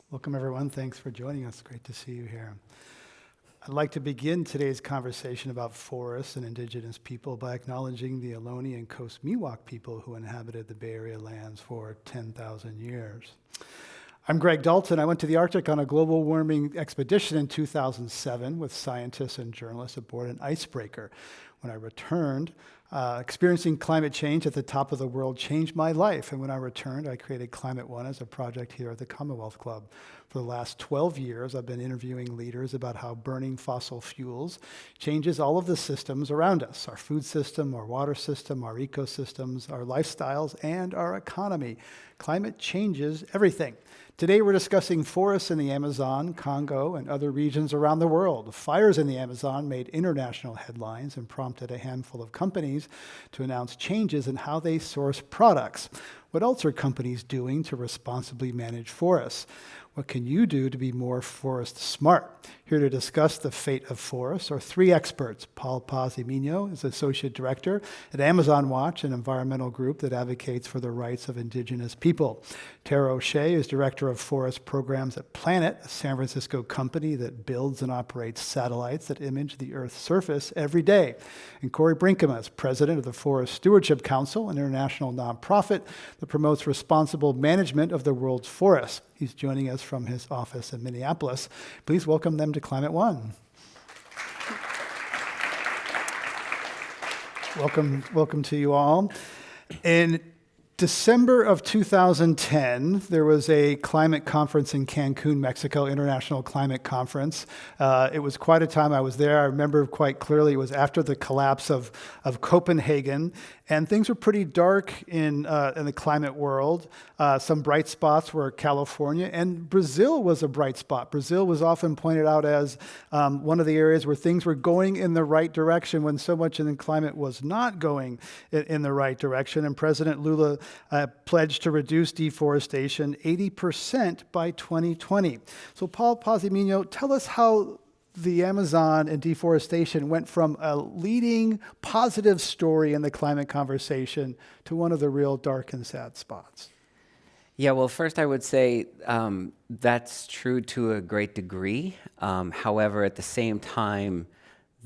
Welcome, everyone. Thanks for joining us. Great to see you here. I'd like to begin today's conversation about forests and indigenous people by acknowledging the Ohlone and Coast Miwok people who inhabited the Bay Area lands for 10,000 years. I'm Greg Dalton. I went to the Arctic on a global warming expedition in 2007 with scientists and journalists aboard an icebreaker. When I returned, experiencing climate change at the top of the world changed my life. And when I returned, I created Climate One as a project here at the Commonwealth Club. For the last 12 years, I've been interviewing leaders about how burning fossil fuels changes all of the systems around us, our food system, our water system, our ecosystems, our lifestyles, and our economy. Climate changes everything. Today, we're discussing forests in the Amazon, Congo, and other regions around the world. Fires in the Amazon made international headlines and prompted a handful of companies to announce changes in how they source products. What else are companies doing to responsibly manage forests? What can you do to be more forest smart? Here to discuss the fate of forests are three experts. Paul Paz-y-Miño is Associate Director at Amazon Watch, an environmental group that advocates for the rights of indigenous people. Tara O'Shea is Director of Forest Programs at Planet, a San Francisco company that builds and operates satellites that image the Earth's surface every day. And Corey Brinkema is President of the Forest Stewardship Council, an international nonprofit that promotes responsible management of the world's forests. He's joining us from his office in Minneapolis. Please welcome them to Climate One. Welcome to you all. In December of 2010, there was a climate conference in Cancun, Mexico, International Climate Conference. It was quite a time. I was there. I remember quite clearly it was after the collapse of Copenhagen, and things were pretty dark in the climate world. Some bright spots were California, and Brazil was a bright spot. Brazil was often pointed out as one of the areas where things were going in the right direction when so much in the climate was not going in the right direction. And President Lula pledged to reduce deforestation 80% by 2020. So Paul Paz-y-Miño, tell us how the Amazon and deforestation went from a leading positive story in the climate conversation to one of the real dark and sad spots. Yeah, well, first I would say that's true to a great degree. However, at the same time,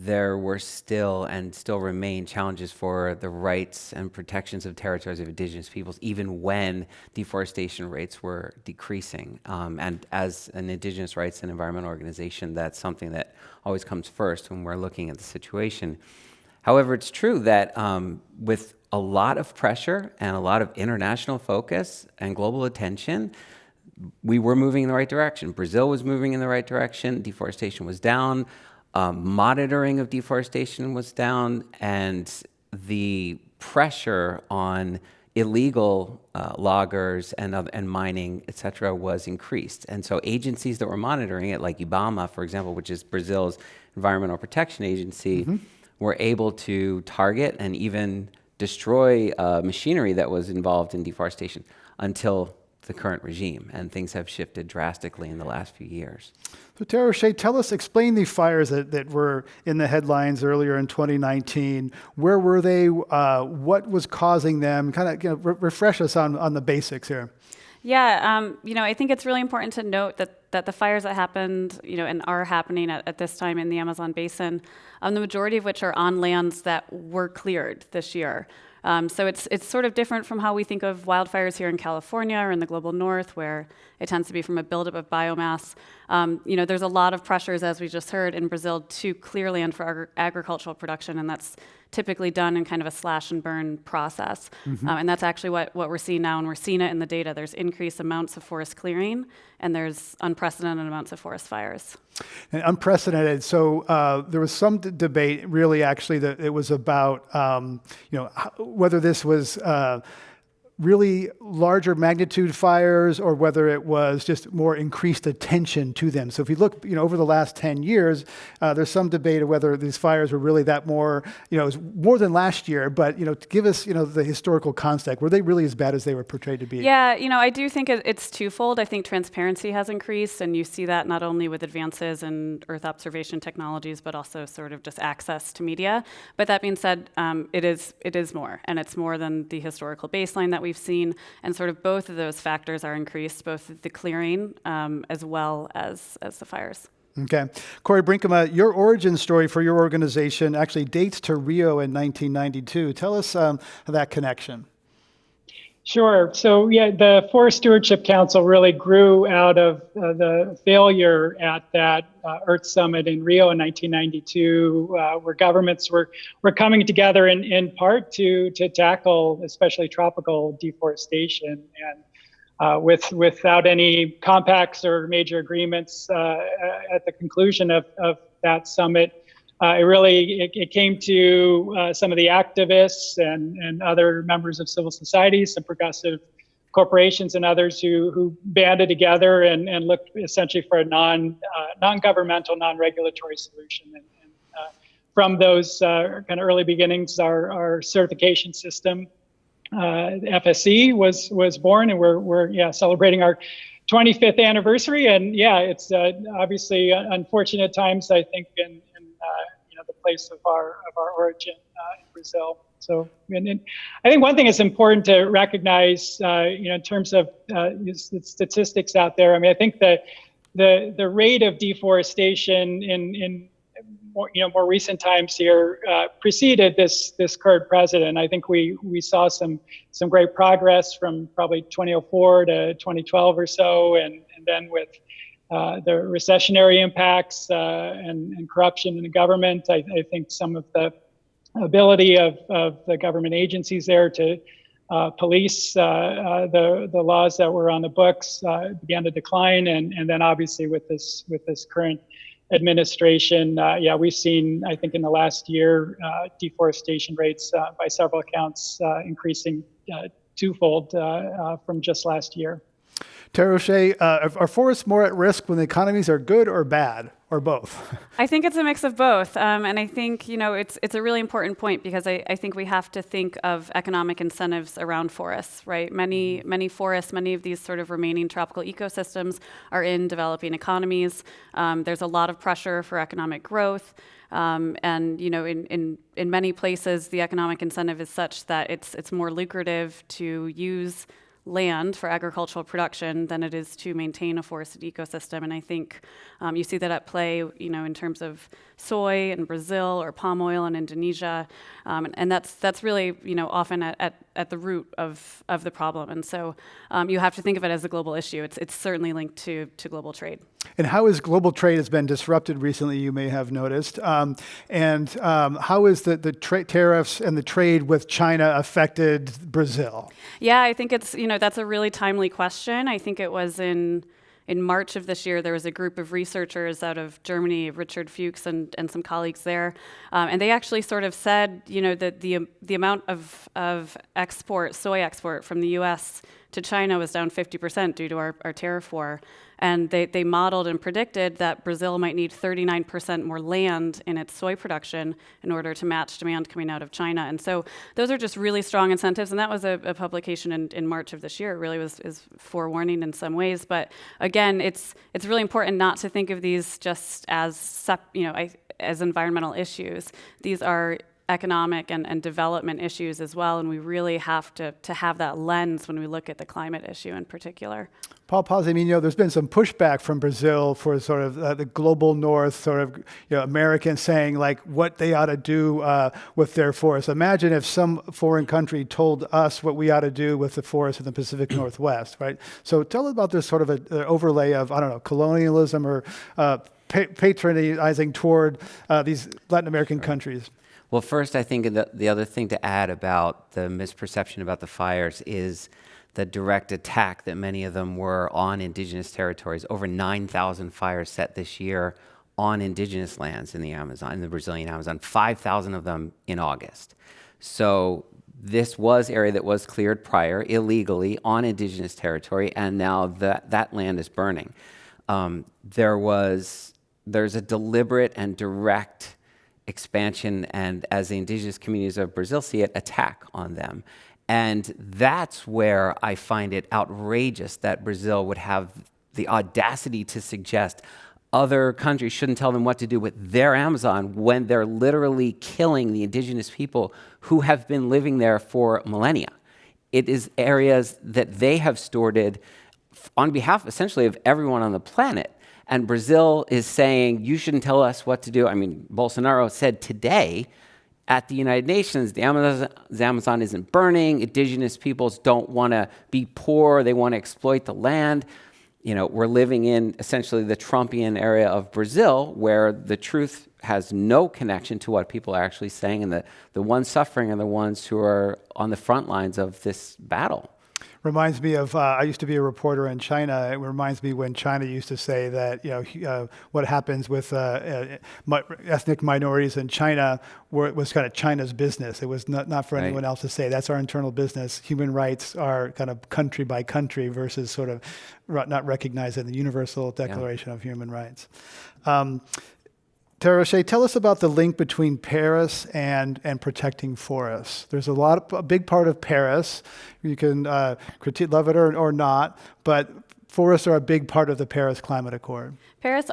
there were still and still remain challenges for the rights and protections of territories of indigenous peoples, even when deforestation rates were decreasing. And as an indigenous rights and environmental organization, that's something that always comes first when we're looking at the situation. However, it's true that with a lot of pressure and a lot of international focus and global attention, we were moving in the right direction. Brazil was moving in the right direction. Deforestation was down. Monitoring of deforestation was down, and the pressure on illegal loggers and mining, et cetera, was increased. And so agencies that were monitoring it, like IBAMA, for example, which is Brazil's environmental protection agency, were able to target and even destroy machinery that was involved in deforestation until the current regime, and things have shifted drastically in the last few years. So Tara O'Shea, explain the fires that were in the headlines earlier in 2019. Where were they? What was causing them? Kind of refresh us on the basics here. Yeah, I think it's really important to note that the fires that happened, and are happening at this time in the Amazon basin, the majority of which are on lands that were cleared this year. So it's sort of different from how we think of wildfires here in California or in the global north, where it tends to be from a buildup of biomass. There's a lot of pressures, as we just heard, in Brazil to clear land for agricultural production, and that's typically done in kind of a slash and burn process. And that's actually what we're seeing now, and we're seeing it in the data. There's increased amounts of forest clearing, and there's unprecedented amounts of forest fires. And unprecedented. So there was some debate, really, actually, that it was about, whether this was really larger magnitude fires or whether it was just more increased attention to them. So if you look, over the last 10 years, there's some debate of whether these fires were really that more, it was more than last year, but, to give us, the historical context, were they really as bad as they were portrayed to be? Yeah, I do think it's twofold. I think transparency has increased, and you see that not only with advances in Earth observation technologies, but also sort of just access to media. But that being said, it is more, and it's more than the historical baseline that we've seen, and sort of both of those factors are increased, both the clearing as well as the fires. Okay. Corey Brinkema, your origin story for your organization actually dates to Rio in 1992. Tell us that connection. Sure. So, the Forest Stewardship Council really grew out of the failure at that Earth Summit in Rio in 1992, where governments were coming together in part to tackle especially tropical deforestation. And without any compacts or major agreements at the conclusion of that summit, it came to some of the activists and other members of civil society, some progressive corporations and others who banded together and looked essentially for a non-governmental, non-regulatory solution. And from those kind of early beginnings, our certification system, FSC, was born, and we're celebrating our 25th anniversary. And it's obviously unfortunate times, I think, in the place of our origin in Brazil. So, and I think one thing is important to recognize, in terms of statistics out there. I mean, I think that the rate of deforestation in more recent times here preceded this current president. I think we saw some great progress from probably 2004 to 2012 or so, and then with the recessionary impacts and corruption in the government, I think some of the ability of the government agencies there to police the laws that were on the books began to decline, and then obviously with this current administration, we've seen, I think, in the last year, deforestation rates by several accounts increasing twofold from just last year. Tara O'Shea, are forests more at risk when the economies are good or bad, or both? I think it's a mix of both. And I think, it's a really important point, because I think we have to think of economic incentives around forests, right? Many forests, many of these sort of remaining tropical ecosystems are in developing economies. There's a lot of pressure for economic growth. And, in many places, the economic incentive is such that it's more lucrative to use land for agricultural production than it is to maintain a forested ecosystem. And I think you see that at play, in terms of soy in Brazil or palm oil in Indonesia. And that's really, often at the root of the problem. And so you have to think of it as a global issue. It's certainly linked to global trade. And how is global trade has been disrupted recently, you may have noticed. And how is the tariffs and the trade with China affected Brazil? Yeah, I think it's, that's a really timely question. I think it was in March of this year, there was a group of researchers out of Germany, Richard Fuchs and some colleagues there. And they actually sort of said, that the amount of soy export from the US to China was down 50% due to our tariff war. And they modeled and predicted that Brazil might need 39% more land in its soy production in order to match demand coming out of China. And so those are just really strong incentives. And that was a publication in March of this year. It really is forewarning in some ways. But again, it's really important not to think of these just as environmental issues. These are economic and development issues as well, and we really have to have that lens when we look at the climate issue in particular. Paul Pazemino, there's been some pushback from Brazil for sort of the global north, sort of Americans saying like what they ought to do with their forests. Imagine if some foreign country told us what we ought to do with the forests in the Pacific Northwest, right? So tell us about this sort of an overlay of, colonialism or patronizing toward these Latin American countries. Well, first, I think the other thing to add about the misperception about the fires is the direct attack that many of them were on indigenous territories. Over 9,000 fires set this year on indigenous lands in the Amazon, in the Brazilian Amazon, 5,000 of them in August. So this was area that was cleared prior illegally on indigenous territory, and now that land is burning. There's a deliberate and direct expansion, and as the indigenous communities of Brazil see it, attack on them. And that's where I find it outrageous that Brazil would have the audacity to suggest other countries shouldn't tell them what to do with their Amazon when they're literally killing the indigenous people who have been living there for millennia. It is areas that they have stewarded on behalf, essentially, of everyone on the planet. And Brazil is saying, you shouldn't tell us what to do. I mean, Bolsonaro said today at the United Nations, the Amazon isn't burning. Indigenous peoples don't want to be poor. They want to exploit the land. You know, we're living in essentially the Trumpian area of Brazil, where the truth has no connection to what people are actually saying. And the ones suffering are the ones who are on the front lines of this battle. Reminds me of, I used to be a reporter in China. It reminds me when China used to say that, what happens with ethnic minorities in China was kind of China's business. It was not for anyone else to say. That's our internal business. Human rights are kind of country by country versus sort of not recognized in the Universal Declaration of Human Rights. Tara Roche, tell us about the link between Paris and protecting forests. There's a big part of Paris. You can critique, love it or not, but forests are a big part of the Paris Climate Accord. Forests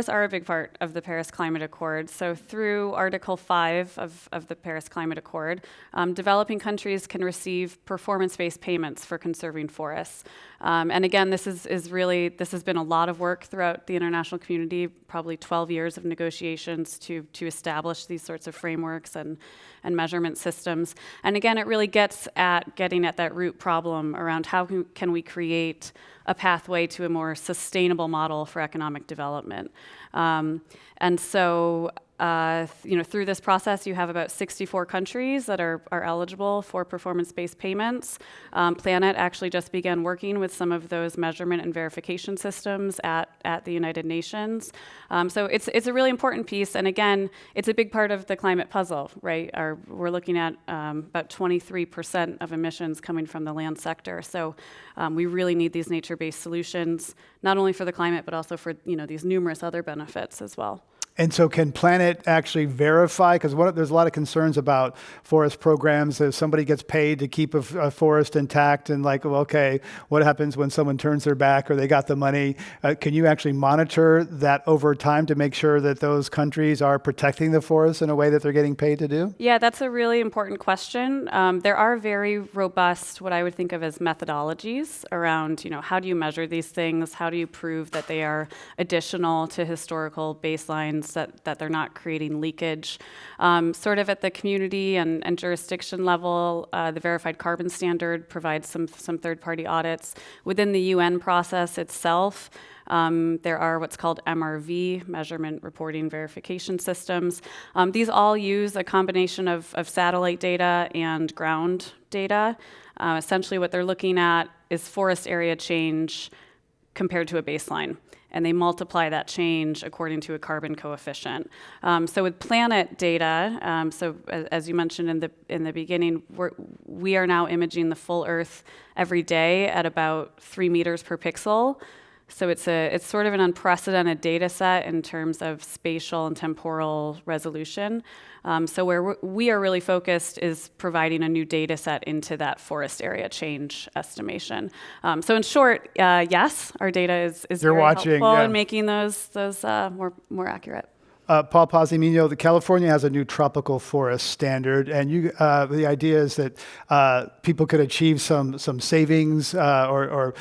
are a big part of the Paris Climate Accord. So through Article 5 of the Paris Climate Accord, developing countries can receive performance-based payments for conserving forests. And again, this has been a lot of work throughout the international community, probably 12 years of negotiations to establish these sorts of frameworks and measurement systems. And again, it really gets at getting at that root problem around how can we create a pathway to a more sustainable model for economic development. And so, through this process, you have about 64 countries that are eligible for performance-based payments. Planet actually just began working with some of those measurement and verification systems at the United Nations. So it's a really important piece, and again, it's a big part of the climate puzzle, right? We're looking at about 23% of emissions coming from the land sector. So we really need these nature-based solutions, not only for the climate, but also for these numerous other benefits as well. And so can Planet actually verify? Because there's a lot of concerns about forest programs. If somebody gets paid to keep a forest intact and what happens when someone turns their back or they got the money? Can you actually monitor that over time to make sure that those countries are protecting the forest in a way that they're getting paid to do? Yeah, that's a really important question. There are very robust, what I would think of as methodologies around, how do you measure these things? How do you prove that they are additional to historical baselines? That they're not creating leakage. Sort of at the community and jurisdiction level, the Verified Carbon Standard provides some third-party audits. Within the UN process itself, there are what's called MRV, Measurement Reporting Verification Systems. These all use a combination of satellite data and ground data. Essentially what they're looking at is forest area change compared to a baseline. And they multiply that change according to a carbon coefficient. So with Planet data, so as you mentioned in the beginning, we are now imaging the full Earth every day at about 3 meters per pixel. So it's sort of an unprecedented data set in terms of spatial and temporal resolution. So where we are really focused is providing a new data set into that forest area change estimation. So in short, yes, our data is very helpful in making those more accurate. Paul Pazimino, California has a new tropical forest standard, and the idea is that people could achieve some savings or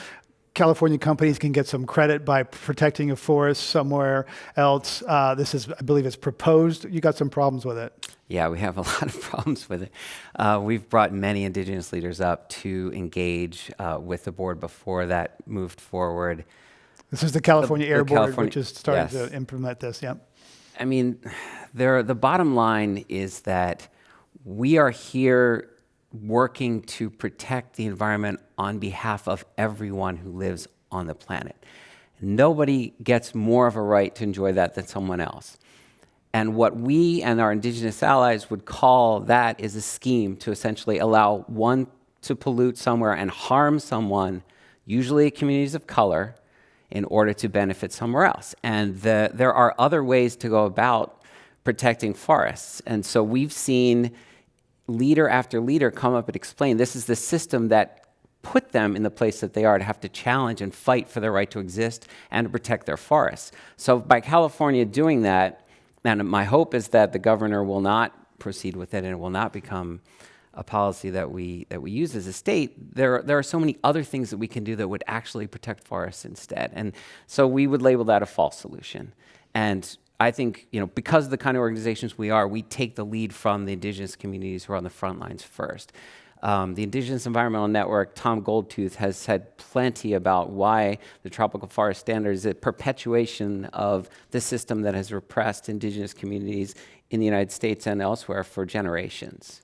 California companies can get some credit by protecting a forest somewhere else. This is, I believe it's proposed. You got some problems with it. Yeah, we have a lot of problems with it. We've brought many Indigenous leaders up to engage with the board before that moved forward. This is the California Air Board, which is starting to implement this, yeah. I mean, the bottom line is that we are here working to protect the environment on behalf of everyone who lives on the planet. Nobody gets more of a right to enjoy that than someone else. And what we and our Indigenous allies would call that is a scheme to essentially allow one to pollute somewhere and harm someone, usually communities of color, in order to benefit somewhere else. And there are other ways to go about protecting forests. And so we've seen leader after leader come up and explain this is the system that put them in the place that they are, to have to challenge and fight for their right to exist and to protect their forests. So by California doing that, and my hope is that the governor will not proceed with it and it will not become a policy that we use as a state, there are so many other things that we can do that would actually protect forests instead. And so we would label that a false solution. And I think, because of the kind of organizations we are, we take the lead from the Indigenous communities who are on the front lines first. The Indigenous Environmental Network, Tom Goldtooth, has said plenty about why the Tropical Forest Standard is a perpetuation of the system that has repressed Indigenous communities in the United States and elsewhere for generations.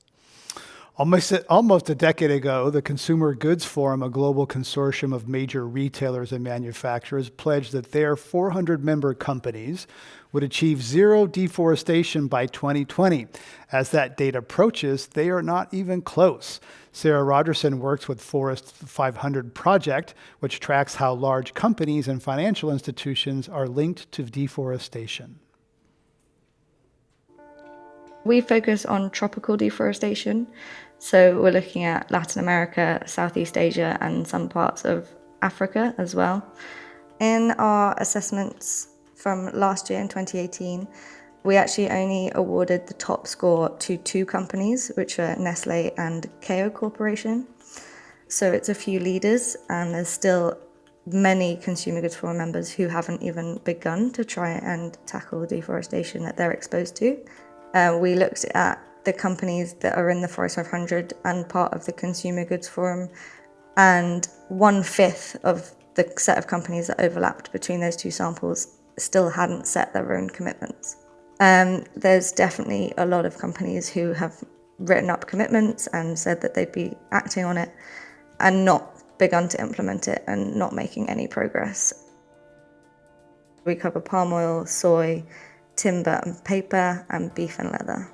Almost a decade ago, the Consumer Goods Forum, a global consortium of major retailers and manufacturers, pledged that their 400-member companies would achieve zero deforestation by 2020. As that date approaches, they are not even close. Sarah Rogerson works with Forest 500 Project, which tracks how large companies and financial institutions are linked to deforestation. We focus on tropical deforestation. So we're looking at Latin America, Southeast Asia, and some parts of Africa as well. In our assessments from last year in 2018, we actually only awarded the top score to 2 companies, which are Nestle and KO Corporation. So it's a few leaders, and there's still many Consumer Goods Forum members who haven't even begun to try and tackle the deforestation that they're exposed to. We looked at the companies that are in the Forest 500 and part of the Consumer Goods Forum, and 1/5 of the set of companies that overlapped between those 2 samples still hadn't set their own commitments. There's definitely a lot of companies who have written up commitments and said that they'd be acting on it and not begun to implement it and not making any progress. We cover palm oil, soy, timber and paper, and beef and leather.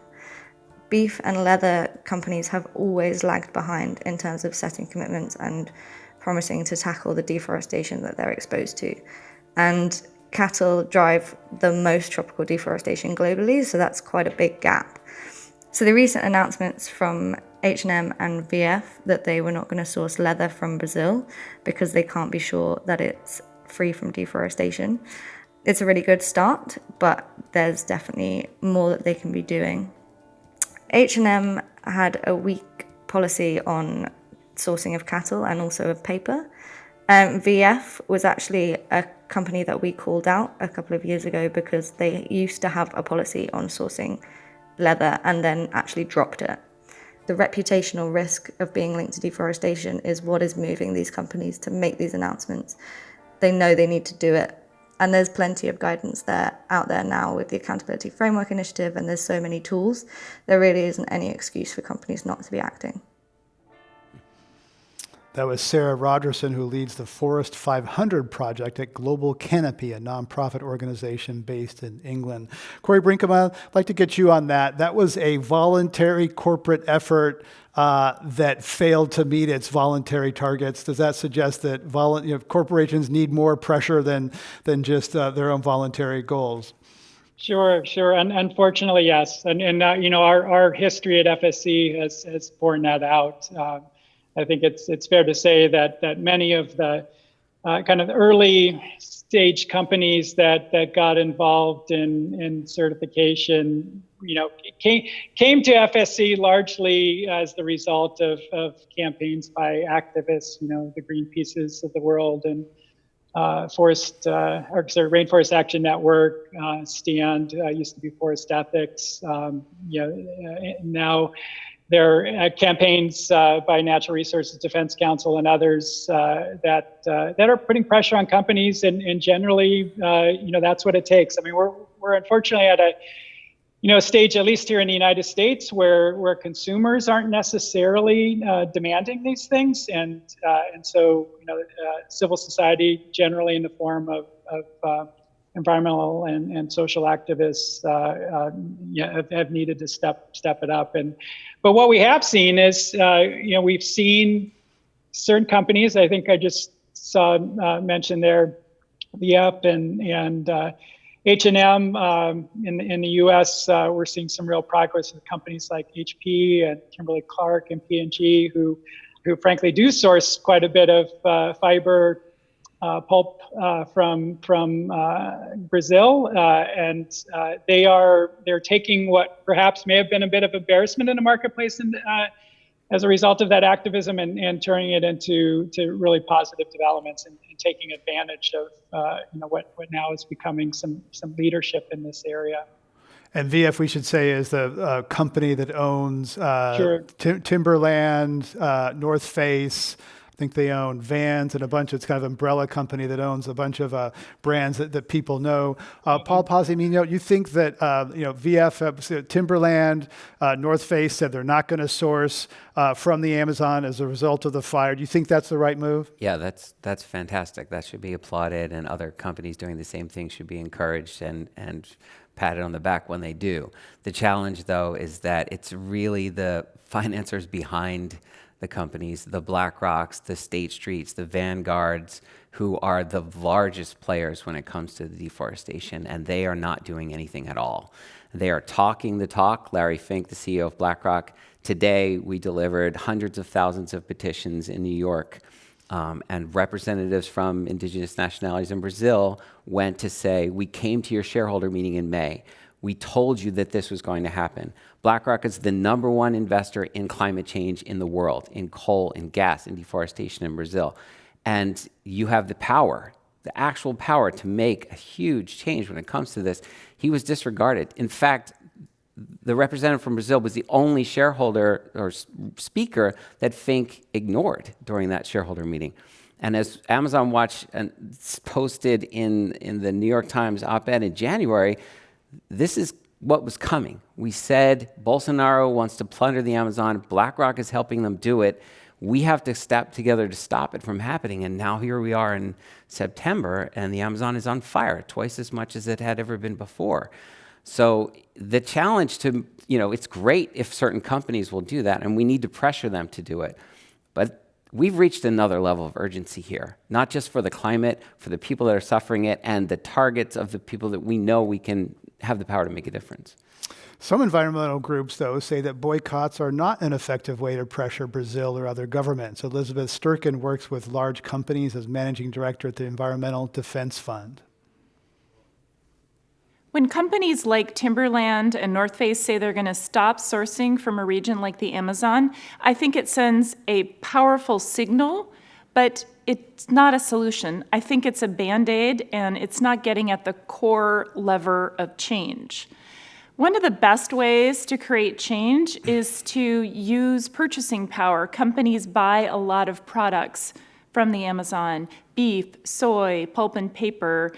Beef and leather companies have always lagged behind in terms of setting commitments and promising to tackle the deforestation that they're exposed to. And cattle drive the most tropical deforestation globally, so that's quite a big gap. So the recent announcements from H&M and VF that they were not going to source leather from Brazil because they can't be sure that it's free from deforestation. It's a really good start, but there's definitely more that they can be doing. H&M had a weak policy on sourcing of cattle and also of paper. VF was actually a company that we called out a couple of years ago because they used to have a policy on sourcing leather and then actually dropped it. The reputational risk of being linked to deforestation is what is moving these companies to make these announcements. They know they need to do it. And there's plenty of guidance out there now with the Accountability Framework Initiative, and there's so many tools. There really isn't any excuse for companies not to be acting. That was Sarah Rogerson, who leads the Forest 500 project at Global Canopy, a nonprofit organization based in England. Corey Brinkema, I'd like to get you on that. That was a voluntary corporate effort that failed to meet its voluntary targets. Does that suggest that corporations need more pressure than just their own voluntary goals? Sure. And unfortunately, yes. And our history at FSC has borne that out. I think it's fair to say that many of the kind of early stage companies that got involved in certification, came to FSC largely as the result of campaigns by activists, the Greenpeaces of the world and Rainforest Action Network, STAND, used to be Forest Ethics. Now there are campaigns by Natural Resources Defense Council and others that are putting pressure on companies, and generally, that's what it takes. I mean, we're unfortunately at a stage, at least here in the United States, where consumers aren't necessarily demanding these things, and so civil society generally in the form of environmental and social activists have needed to step it up. But what we have seen is, we've seen certain companies. I think I just saw mentioned there, VF and H&M in the U.S. We're seeing some real progress with companies like HP and Kimberly-Clark and P&G, who frankly do source quite a bit of fiber pulp from Brazil, and they're taking what perhaps may have been a bit of embarrassment in the marketplace, and as a result of that activism, and turning it into really positive developments, and taking advantage of what now is becoming some leadership in this area. And VF, we should say, is the company that owns Sure. Timberland, North Face. I think they own Vans and a bunch of, it's kind of umbrella company that owns a bunch of brands that people know. Paul Pazzi, you think that VF, Timberland, North Face said they're not going to source from the Amazon as a result of the fire. Do you think that's the right move? Yeah, that's fantastic. That should be applauded, and other companies doing the same thing should be encouraged and patted on the back when they do. The challenge, though, is that it's really the financiers behind the companies, the Blackrocks, the State Streets, the Vanguards, who are the largest players when it comes to the deforestation, and they are not doing anything at all. They are talking the talk. Larry Fink, the CEO of Blackrock, today we delivered hundreds of thousands of petitions in New York, and representatives from indigenous nationalities in Brazil went to say, we came to your shareholder meeting in May. We told you that this was going to happen. BlackRock is the #1 investor in climate change in the world, in coal, in gas, in deforestation in Brazil. And you have the power, the actual power to make a huge change when it comes to this. He was disregarded. In fact, the representative from Brazil was the only shareholder or speaker that Fink ignored during that shareholder meeting. And as Amazon Watch posted in the New York Times op-ed in January, this is what was coming. We said Bolsonaro wants to plunder the Amazon. BlackRock is helping them do it. We have to step together to stop it from happening. And now here we are in September, and the Amazon is on fire, twice as much as it had ever been before. So the challenge to, it's great if certain companies will do that, and we need to pressure them to do it. But we've reached another level of urgency here, not just for the climate, for the people that are suffering it, and the targets of the people that we know we can have the power to make a difference. Some environmental groups, though, say that boycotts are not an effective way to pressure Brazil or other governments. Elizabeth Sturkin works with large companies as managing director at the Environmental Defense Fund. When companies like Timberland and North Face say they're going to stop sourcing from a region like the Amazon, I think it sends a powerful signal, but it's not a solution. I think it's a Band-Aid, and it's not getting at the core lever of change. One of the best ways to create change is to use purchasing power. Companies buy a lot of products from the Amazon: beef, soy, pulp and paper.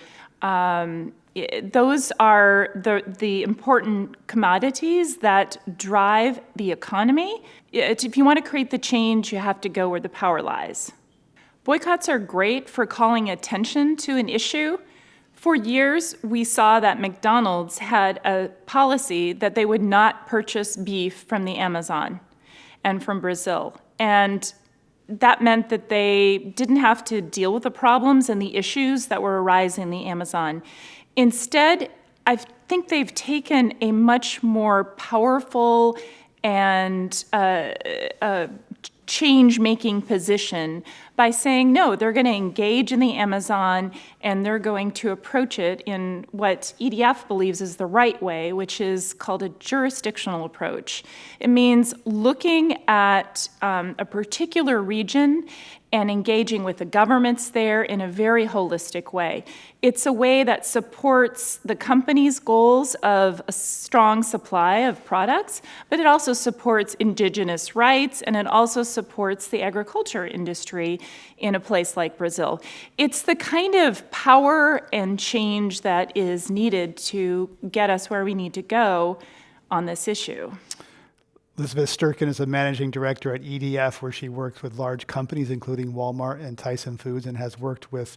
Those are the important commodities that drive the economy. If you want to create the change, you have to go where the power lies. Boycotts are great for calling attention to an issue. For years, we saw that McDonald's had a policy that they would not purchase beef from the Amazon and from Brazil. And that meant that they didn't have to deal with the problems and the issues that were arising in the Amazon. Instead, I think they've taken a much more powerful and change-making position by saying, no, they're going to engage in the Amazon, and they're going to approach it in what EDF believes is the right way, which is called a jurisdictional approach. It means looking at a particular region and engaging with the governments there in a very holistic way. It's a way that supports the company's goals of a strong supply of products, but it also supports indigenous rights, and it also supports the agriculture industry in a place like Brazil. It's the kind of power and change that is needed to get us where we need to go on this issue. Elizabeth Sturkin is a managing director at EDF, where she works with large companies, including Walmart and Tyson Foods, and has worked with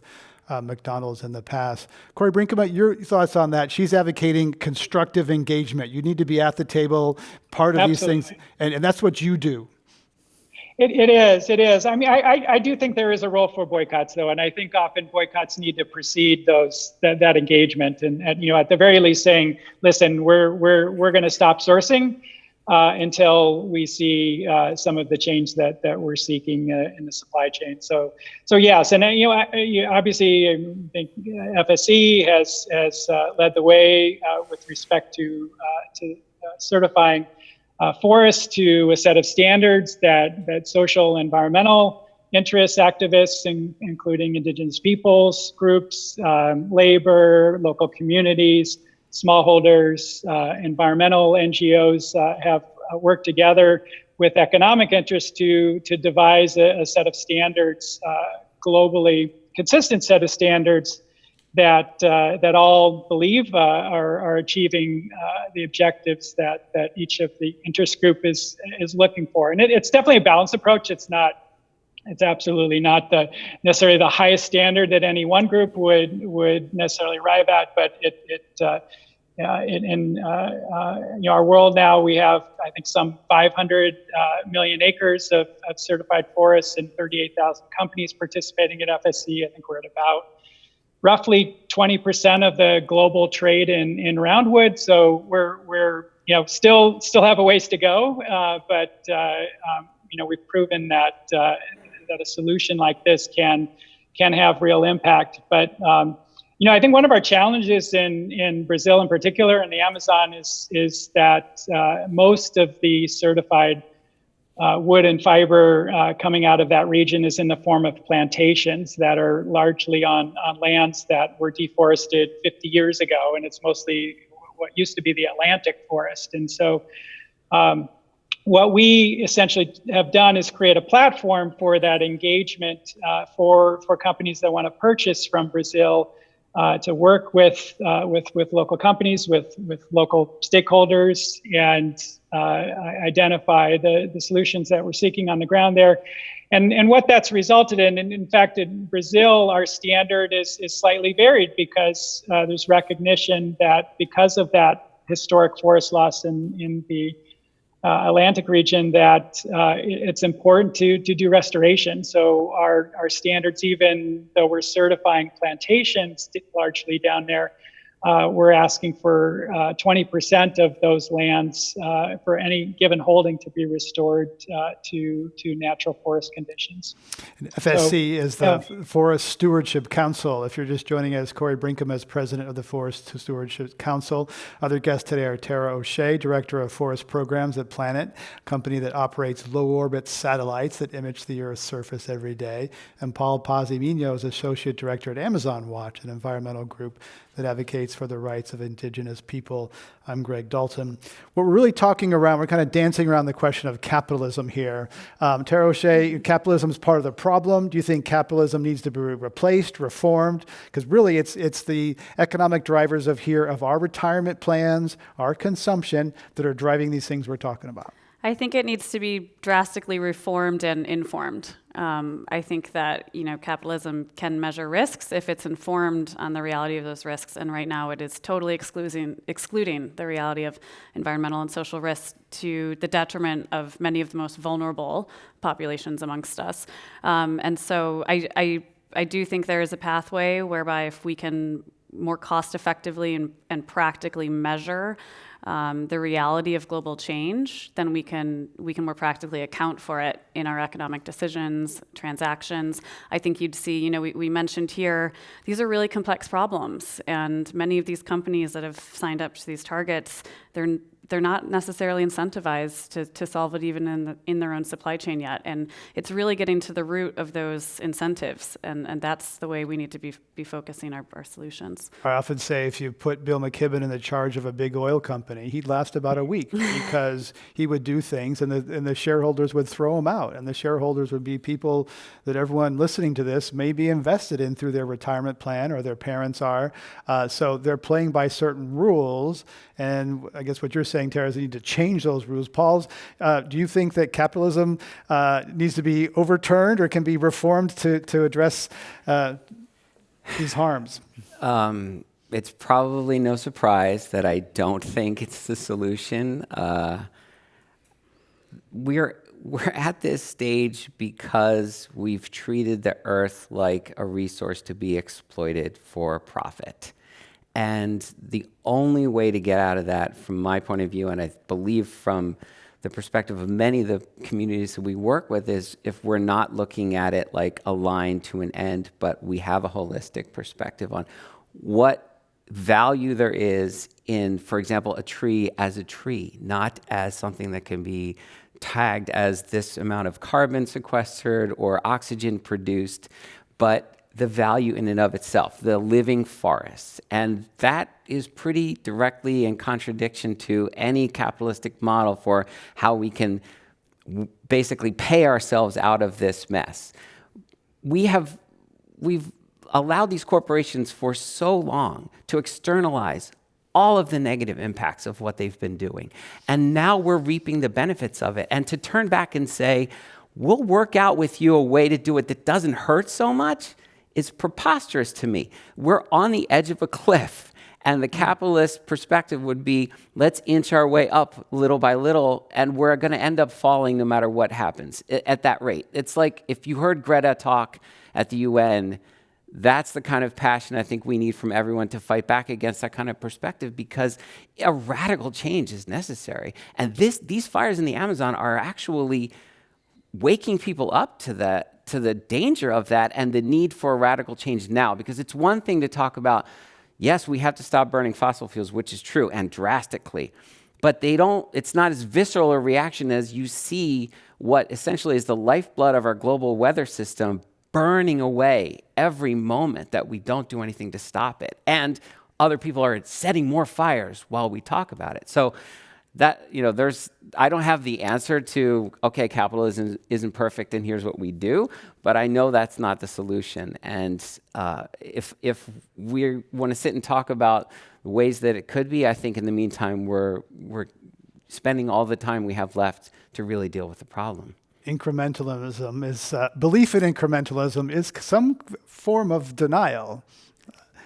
McDonald's in the past. Corey Brinkema, your thoughts on that? She's advocating constructive engagement. You need to be at the table, part of these things, and that's what you do. It is. I mean, I do think there is a role for boycotts, though, and I think often boycotts need to precede that engagement, and at the very least saying, listen, we're going to stop sourcing until we see some of the change that we're seeking in the supply chain. So yes, and obviously, I think FSC has led the way with respect to certifying forests to a set of standards that social environmental interests, activists, including Indigenous peoples groups, labor, local communities, smallholders, environmental NGOs have worked together with economic interests to devise a set of standards, globally consistent set of standards that all believe are achieving the objectives that each of the interest group is looking for. And it's definitely a balanced approach. It's absolutely not necessarily the highest standard that any one group would necessarily arrive at, but in our world now, we have, I think, some 500 million acres of certified forests and 38,000 companies participating in FSC. I think we're at about roughly 20% of the global trade in roundwood. So we're still have a ways to go, but we've proven that a solution like this can have real impact. But I think one of our challenges in Brazil in particular, and the Amazon, is that most of the certified wood and fiber coming out of that region is in the form of plantations that are largely on lands that were deforested 50 years ago, and it's mostly what used to be the Atlantic forest. And so what we essentially have done is create a platform for that engagement for companies that want to purchase from Brazil, to work with local companies, with local stakeholders, and identify the solutions that we're seeking on the ground there. And what that's resulted in, and in fact, in Brazil, our standard is slightly varied because there's recognition that because of that historic forest loss in the Atlantic region, that it's important to do restoration. So our standards, even though we're certifying plantations largely down there, we're asking for 20% of those lands for any given holding to be restored to natural forest conditions. And FSC is the Forest Stewardship Council. If you're just joining us, Corey Brinkema is president of the Forest Stewardship Council. Other guests today are Tara O'Shea, director of forest programs at Planet, a company that operates low-orbit satellites that image the Earth's surface every day, and Paul Pazimiño is associate director at Amazon Watch, an environmental group that advocates for the rights of Indigenous people. I'm Greg Dalton. What we're really talking around, we're kind of dancing around the question of capitalism here. Tara O'Shea, capitalism is part of the problem. Do you think capitalism needs to be replaced, reformed? Because really it's the economic drivers of our retirement plans, our consumption that are driving these things we're talking about. I think it needs to be drastically reformed and informed. I think that capitalism can measure risks if it's informed on the reality of those risks, and right now it is totally excluding the reality of environmental and social risks to the detriment of many of the most vulnerable populations amongst us. And so I do think there is a pathway whereby if we can more cost effectively and practically measure the reality of global change, then we can more practically account for it in our economic decisions, transactions. I think you'd see, we mentioned here, these are really complex problems, and many of these companies that have signed up to these targets, they're not necessarily incentivized to solve it even in their own supply chain yet. And it's really getting to the root of those incentives. And that's the way we need to be focusing our solutions. I often say if you put Bill McKibben in the charge of a big oil company, he'd last about a week because he would do things and the shareholders would throw him out. And the shareholders would be people that everyone listening to this may be invested in through their retirement plan, or their parents are. So they're playing by certain rules. And I guess what you're saying, Tara, is they need to change those rules. Paul, do you think that capitalism needs to be overturned or can be reformed to address these harms? It's probably no surprise that I don't think it's the solution. We're at this stage because we've treated the earth like a resource to be exploited for profit. And the only way to get out of that, from my point of view, and I believe from the perspective of many of the communities that we work with, is if we're not looking at it like a line to an end, but we have a holistic perspective on what value there is in, for example, a tree as a tree, not as something that can be tagged as this amount of carbon sequestered or oxygen produced, but the value in and of itself, the living forests. And that is pretty directly in contradiction to any capitalistic model for how we can basically pay ourselves out of this mess. We've allowed these corporations for so long to externalize all of the negative impacts of what they've been doing. And now we're reaping the benefits of it. And to turn back and say, we'll work out with you a way to do it that doesn't hurt so much is preposterous to me. We're on the edge of a cliff. And the capitalist perspective would be, let's inch our way up little by little, and we're going to end up falling no matter what happens at that rate. It's like if you heard Greta talk at the UN, that's the kind of passion I think we need from everyone to fight back against that kind of perspective, because a radical change is necessary. And these fires in the Amazon are actually waking people up to the danger of that and the need for a radical change now. Because it's one thing to talk about, yes, we have to stop burning fossil fuels, which is true, and drastically. But it's not as visceral a reaction as you see what essentially is the lifeblood of our global weather system burning away every moment that we don't do anything to stop it. And other people are setting more fires while we talk about it. So that, I don't have the answer to, okay, capitalism isn't perfect and here's what we do, but I know that's not the solution. And if we want to sit and talk about the ways that it could be, I think in the meantime, we're spending all the time we have left to really deal with the problem. Incrementalism is, belief in incrementalism is some form of denial.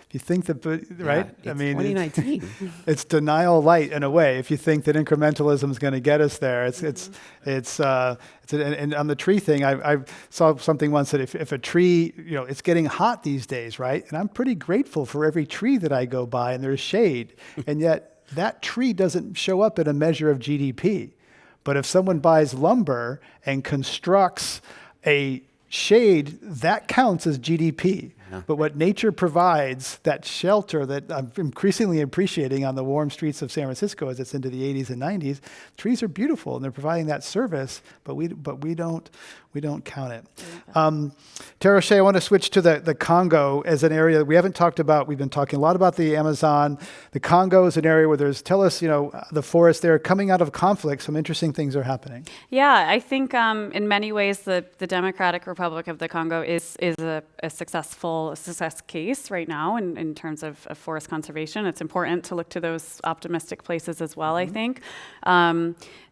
If you think that, right? Yeah, it's 2019. It's denial light in a way. If you think that incrementalism is going to get us there, and on the tree thing, I saw something once that if a tree, it's getting hot these days, right? And I'm pretty grateful for every tree that I go by and there's shade, and yet that tree doesn't show up in a measure of GDP. But if someone buys lumber and constructs a shade, that counts as GDP. Yeah. But what nature provides, that shelter that I'm increasingly appreciating on the warm streets of San Francisco as it's into the 80s and 90s, trees are beautiful and they're providing that service, but we don't count it. Tara Shea, I want to switch to the Congo as an area that we haven't talked about. We've been talking a lot about the Amazon. The Congo is an area where tell us, the forest there coming out of conflict, some interesting things are happening. Yeah, I think in many ways the Democratic Republic of the Congo is a success case right now in terms of forest conservation. It's important to look to those optimistic places as well, I think.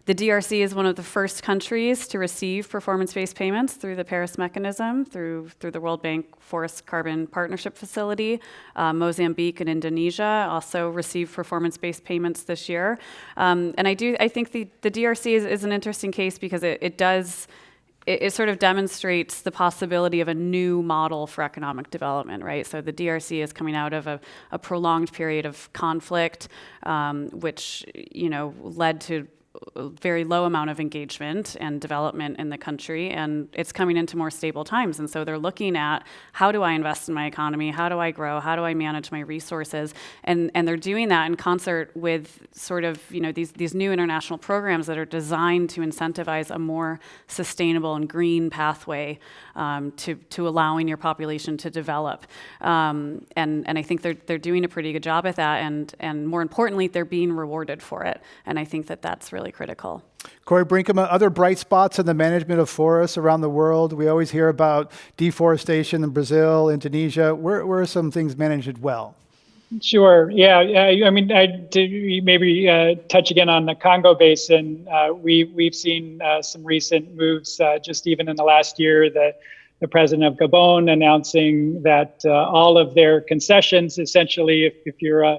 The DRC is one of the first countries to receive performance-based payments through the Paris mechanism, through the World Bank Forest Carbon Partnership Facility. Mozambique and Indonesia also received performance-based payments this year. And I think the DRC is an interesting case because it sort of demonstrates the possibility of a new model for economic development, right? So the DRC is coming out of a prolonged period of conflict, which led to a very low amount of engagement and development in the country, and it's coming into more stable times. And so they're looking at, how do I invest in my economy? How do I grow? How do I manage my resources? And they're doing that in concert with sort of, these new international programs that are designed to incentivize a more sustainable and green pathway to allowing your population to develop. And I think they're doing a pretty good job at that, and more importantly, they're being rewarded for it. And I think that's really critical. Corey Brinkema, other bright spots in the management of forests around the world. We always hear about deforestation in Brazil, Indonesia. Where are some things managed well? Sure. Yeah. I mean, I did maybe touch again on the Congo Basin. We've seen some recent moves, just even in the last year. The the president of Gabon announcing that all of their concessions, essentially, if you're a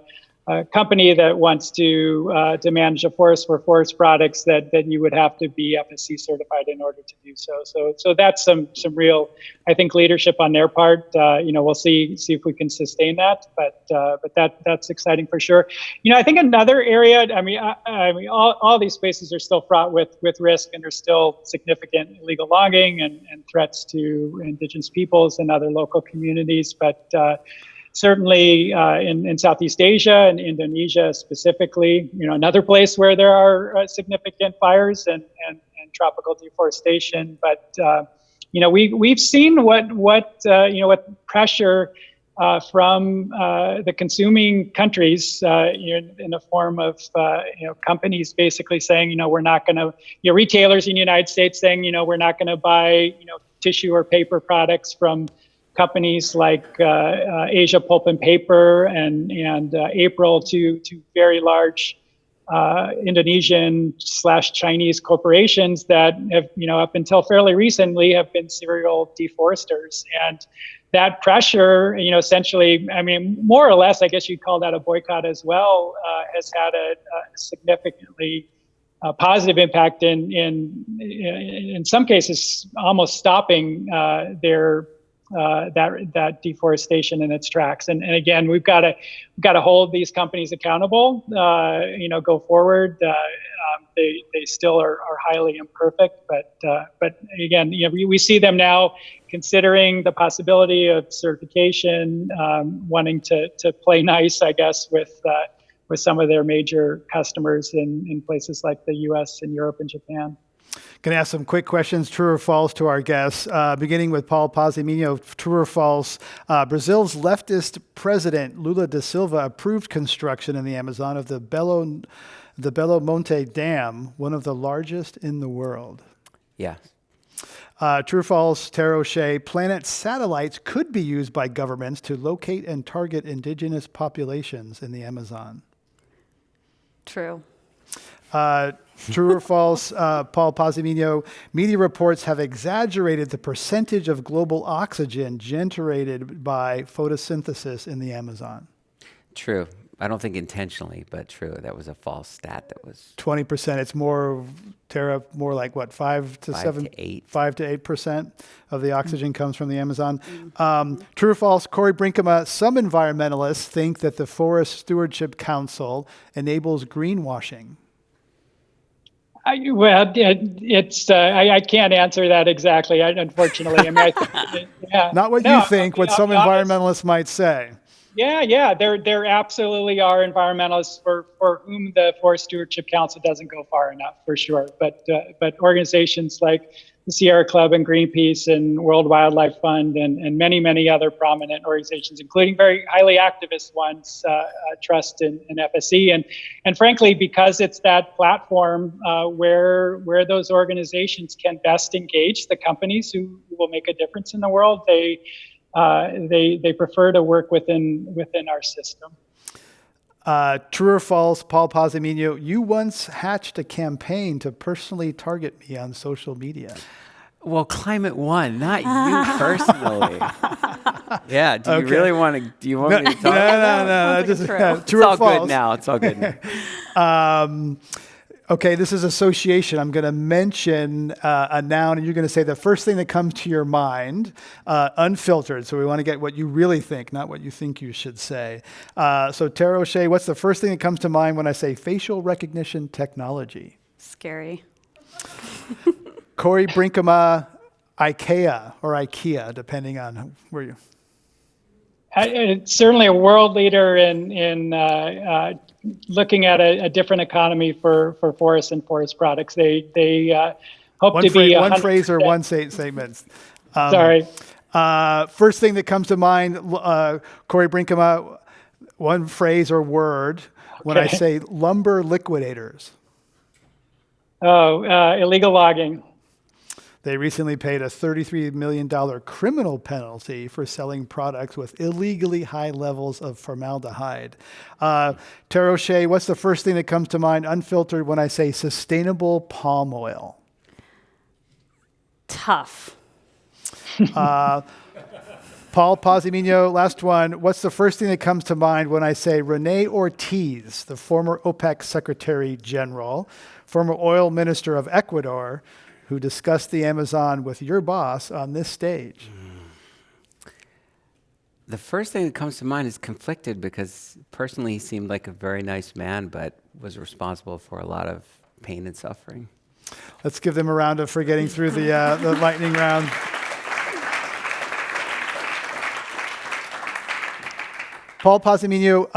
company that wants to manage a forest for forest products, that you would have to be FSC certified in order to do so. So that's some real, I think, leadership on their part. We'll see if we can sustain that, but that's exciting for sure. I think another area. I mean, all these spaces are still fraught with risk, and there's still significant illegal logging and threats to indigenous peoples and other local communities, but. Certainly in Southeast Asia and Indonesia specifically, another place where there are significant fires and tropical deforestation. But we've seen what pressure from the consuming countries in the form of companies basically saying we're not going to retailers in the United States saying we're not going to buy tissue or paper products from companies like Asia Pulp and Paper and April to very large Indonesian/Chinese corporations that have up until fairly recently have been serial deforesters. And that pressure, essentially, I mean, more or less, I guess you'd call that a boycott as well, has had a significantly positive impact in some cases, almost stopping that deforestation in its tracks. And again, we've got to hold these companies accountable. Go forward. They still are highly imperfect, but again, we see them now considering the possibility of certification, wanting to play nice, I guess, with some of their major customers in places like the U.S. and Europe and Japan. Going to ask some quick questions, true or false, to our guests, beginning with Paul Pazimino. True or false, Brazil's leftist president, Lula da Silva, approved construction in the Amazon of the Belo Monte Dam, one of the largest in the world. Yes. True or false, Tara O'Shea, planet satellites could be used by governments to locate and target indigenous populations in the Amazon. True. True or false, Paul Pazimino, media reports have exaggerated the percentage of global oxygen generated by photosynthesis in the Amazon. True. I don't think intentionally, but true. That was a false stat. That was 20%. It's more, Tara, more like what, 5 to 8% of the oxygen comes from the Amazon. True or false, Corey Brinkema, some environmentalists think that the Forest Stewardship Council enables greenwashing. I can't answer that exactly, unfortunately. I mean, Not what you think, what some environmentalists might say. Yeah, there absolutely are environmentalists for whom the Forest Stewardship Council doesn't go far enough, for sure. But organizations like the Sierra Club and Greenpeace and World Wildlife Fund and many other prominent organizations, including very highly activist ones, trust in FSC. And frankly, because it's that platform where those organizations can best engage the companies who will make a difference in the world, they prefer to work within our system. True or false, Paul Pazimino, you once hatched a campaign to personally target me on social media. Well, Climate One, not you personally. Yeah, do you really want to? Do you want me to talk? No. Just, true or false? It's all good now. It's all good now. Okay, this is association. I'm going to mention a noun, and you're going to say the first thing that comes to your mind, unfiltered. So we want to get what you really think, not what you think you should say. So Tara O'Shea, what's the first thing that comes to mind when I say facial recognition technology? Scary. Corey Brinkema, IKEA, depending on where you. It's certainly a world leader in looking at a different economy for forests and forest products. They hope to be one phrase or one statement. Sorry. First thing that comes to mind, Corey Brinkema, one phrase or word when I say lumber liquidators. Illegal logging. They recently paid a $33 million criminal penalty for selling products with illegally high levels of formaldehyde. Tara O'Shea, what's the first thing that comes to mind, unfiltered, when I say sustainable palm oil? Tough. Paul Pazimino, last one. What's the first thing that comes to mind when I say Rene Ortiz, the former OPEC Secretary General, former oil minister of Ecuador, who discussed the Amazon with your boss on this stage? The first thing that comes to mind is conflicted because personally he seemed like a very nice man, but was responsible for a lot of pain and suffering. Let's give them a round for getting through the lightning round. Paul Pazimino,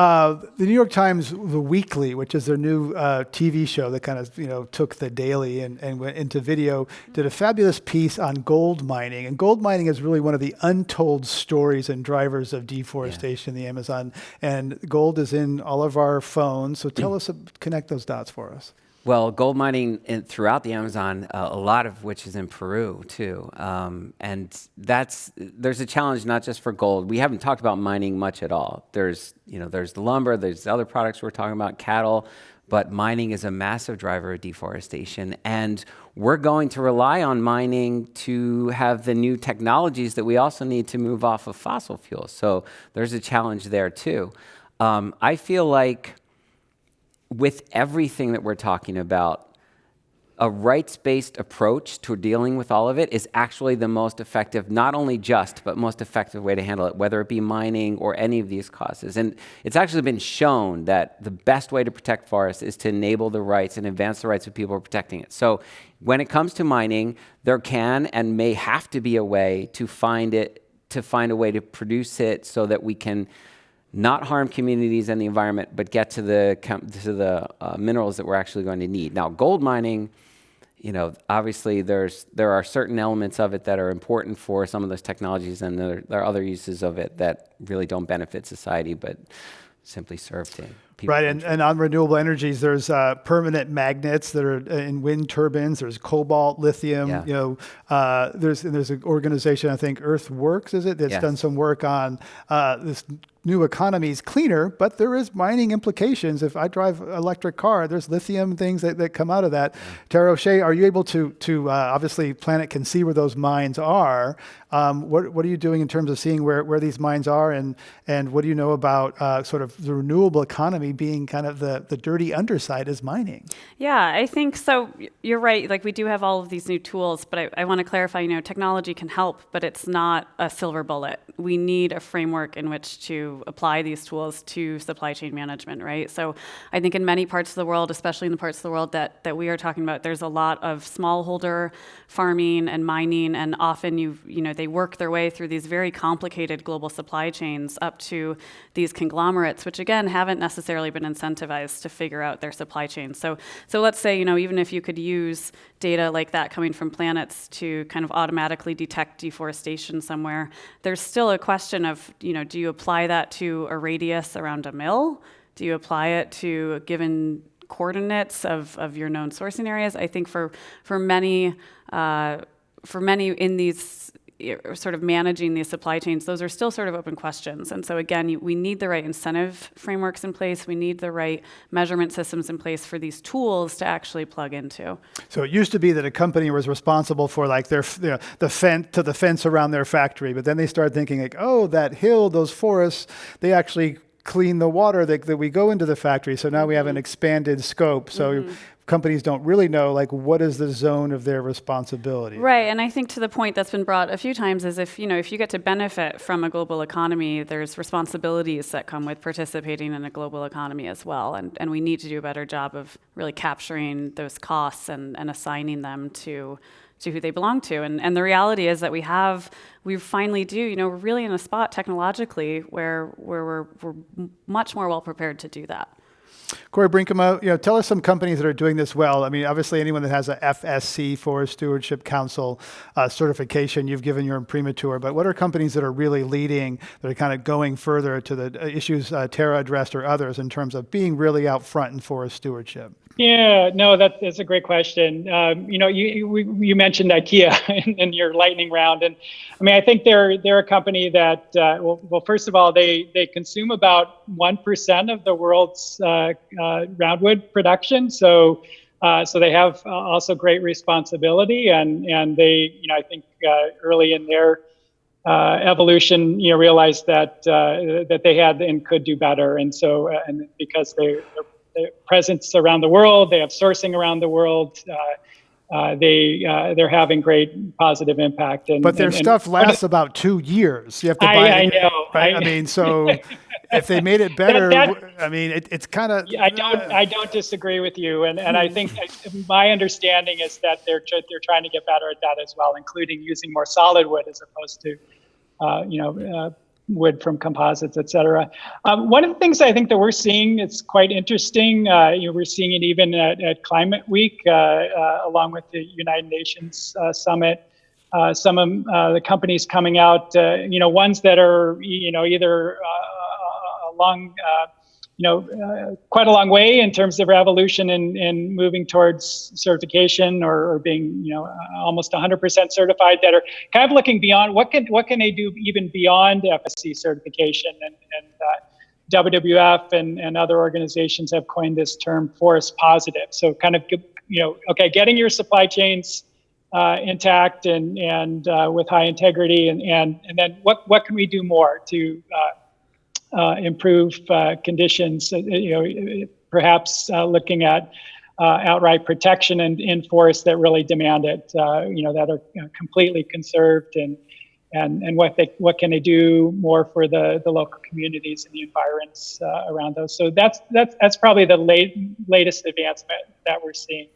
the New York Times, The Weekly, which is their new TV show that kind of took the daily and went into video, did a fabulous piece on gold mining. And gold mining is really one of the untold stories and drivers of deforestation in the Amazon. And gold is in all of our phones. So tell us, connect those dots for us. Well, gold mining throughout the Amazon, a lot of which is in Peru too, and there's a challenge not just for gold. We haven't talked about mining much at all. There's the lumber, there's other products we're talking about, cattle, but mining is a massive driver of deforestation, and we're going to rely on mining to have the new technologies that we also need to move off of fossil fuels. So there's a challenge there too. I feel like with everything that we're talking about, a rights-based approach to dealing with all of it is actually the most effective, not only just, but most effective way to handle it, whether it be mining or any of these causes. And it's actually been shown that the best way to protect forests is to enable the rights and advance the rights of people who are protecting it. So when it comes to mining, there can and may have to be a way to find a way to produce it so that we can not harm communities and the environment, but get to the minerals that we're actually going to need. Now, gold mining, obviously there are certain elements of it that are important for some of those technologies, and there are other uses of it that really don't benefit society, but simply serve to people. Right, and on renewable energies, there's permanent magnets that are in wind turbines. There's cobalt, lithium. Yeah. There's an organization, I think Earthworks, is it, that's done some work on this new economy is cleaner, but there is mining implications. If I drive an electric car, there's lithium things that come out of that. Tara O'Shea, are you able to obviously Planet can see where those mines are. What are you doing in terms of seeing where these mines are, and what do you know about sort of the renewable economy being kind of the dirty underside is mining? Yeah, I think so. You're right. Like, we do have all of these new tools, but I want to clarify, technology can help, but it's not a silver bullet. We need a framework in which to apply these tools to supply chain management, right? So I think in many parts of the world, especially in the parts of the world that we are talking about, there's a lot of smallholder farming and mining, and often they work their way through these very complicated global supply chains up to these conglomerates, which again haven't necessarily been incentivized to figure out their supply chains. So let's say, even if you could use data like that coming from planets to kind of automatically detect deforestation somewhere, there's still a question of, do you apply that to a radius around a mill? Do you apply it to given coordinates of your known sourcing areas? I think for many in these sort of managing these supply chains, those are still sort of open questions. And so again, we need the right incentive frameworks in place. We need the right measurement systems in place for these tools to actually plug into. So it used to be that a company was responsible for like the fence around their factory, but then they started thinking like, oh, that hill, those forests, they actually clean the water that we go into the factory. So now we have an expanded scope. So companies don't really know like what is the zone of their responsibility. Right, and I think to the point that's been brought a few times is if you get to benefit from a global economy, there's responsibilities that come with participating in a global economy as well, and we need to do a better job of really capturing those costs and assigning them to who they belong to. And the reality is that we finally do, we're really in a spot technologically where we're much more well prepared to do that. Corey Brinkema, tell us some companies that are doing this well. I mean, obviously anyone that has a FSC, Forest Stewardship Council certification, you've given your imprimatur, but what are companies that are really leading, that are kind of going further to the issues Tara addressed or others in terms of being really out front in forest stewardship? Yeah, no, that's a great question. You mentioned IKEA in your lightning round, and I mean, I think they're a company that well, first of all, they consume about 1% of the world's roundwood production. So So they have also great responsibility, and they, I think early in their evolution, realized that that they had and could do better, and so and because their presence around the world, they have sourcing around the world. They're having great positive impact. But their stuff lasts about 2 years. You have to buy it. I know. Right? I mean, so if they made it better, I mean, it's kind of. I don't disagree with you, and I think my understanding is that they're trying to get better at that as well, including using more solid wood as opposed to, wood from composites, et cetera. One of the things I think that we're seeing, it's quite interesting. We're seeing it even at Climate Week, along with the United Nations Summit. Some of the companies coming out, ones that are, either along, quite a long way in terms of evolution and moving towards certification or being, almost 100% certified, that are kind of looking beyond what can they do even beyond FSC certification, and WWF and other organizations have coined this term forest positive. So kind of, getting your supply chains intact and with high integrity, and then what can we do more to improve conditions, perhaps looking at outright protection in forests that really demand it, that are completely conserved, and what can they do more for the local communities and the environments around those. So that's probably the latest advancement that we're seeing.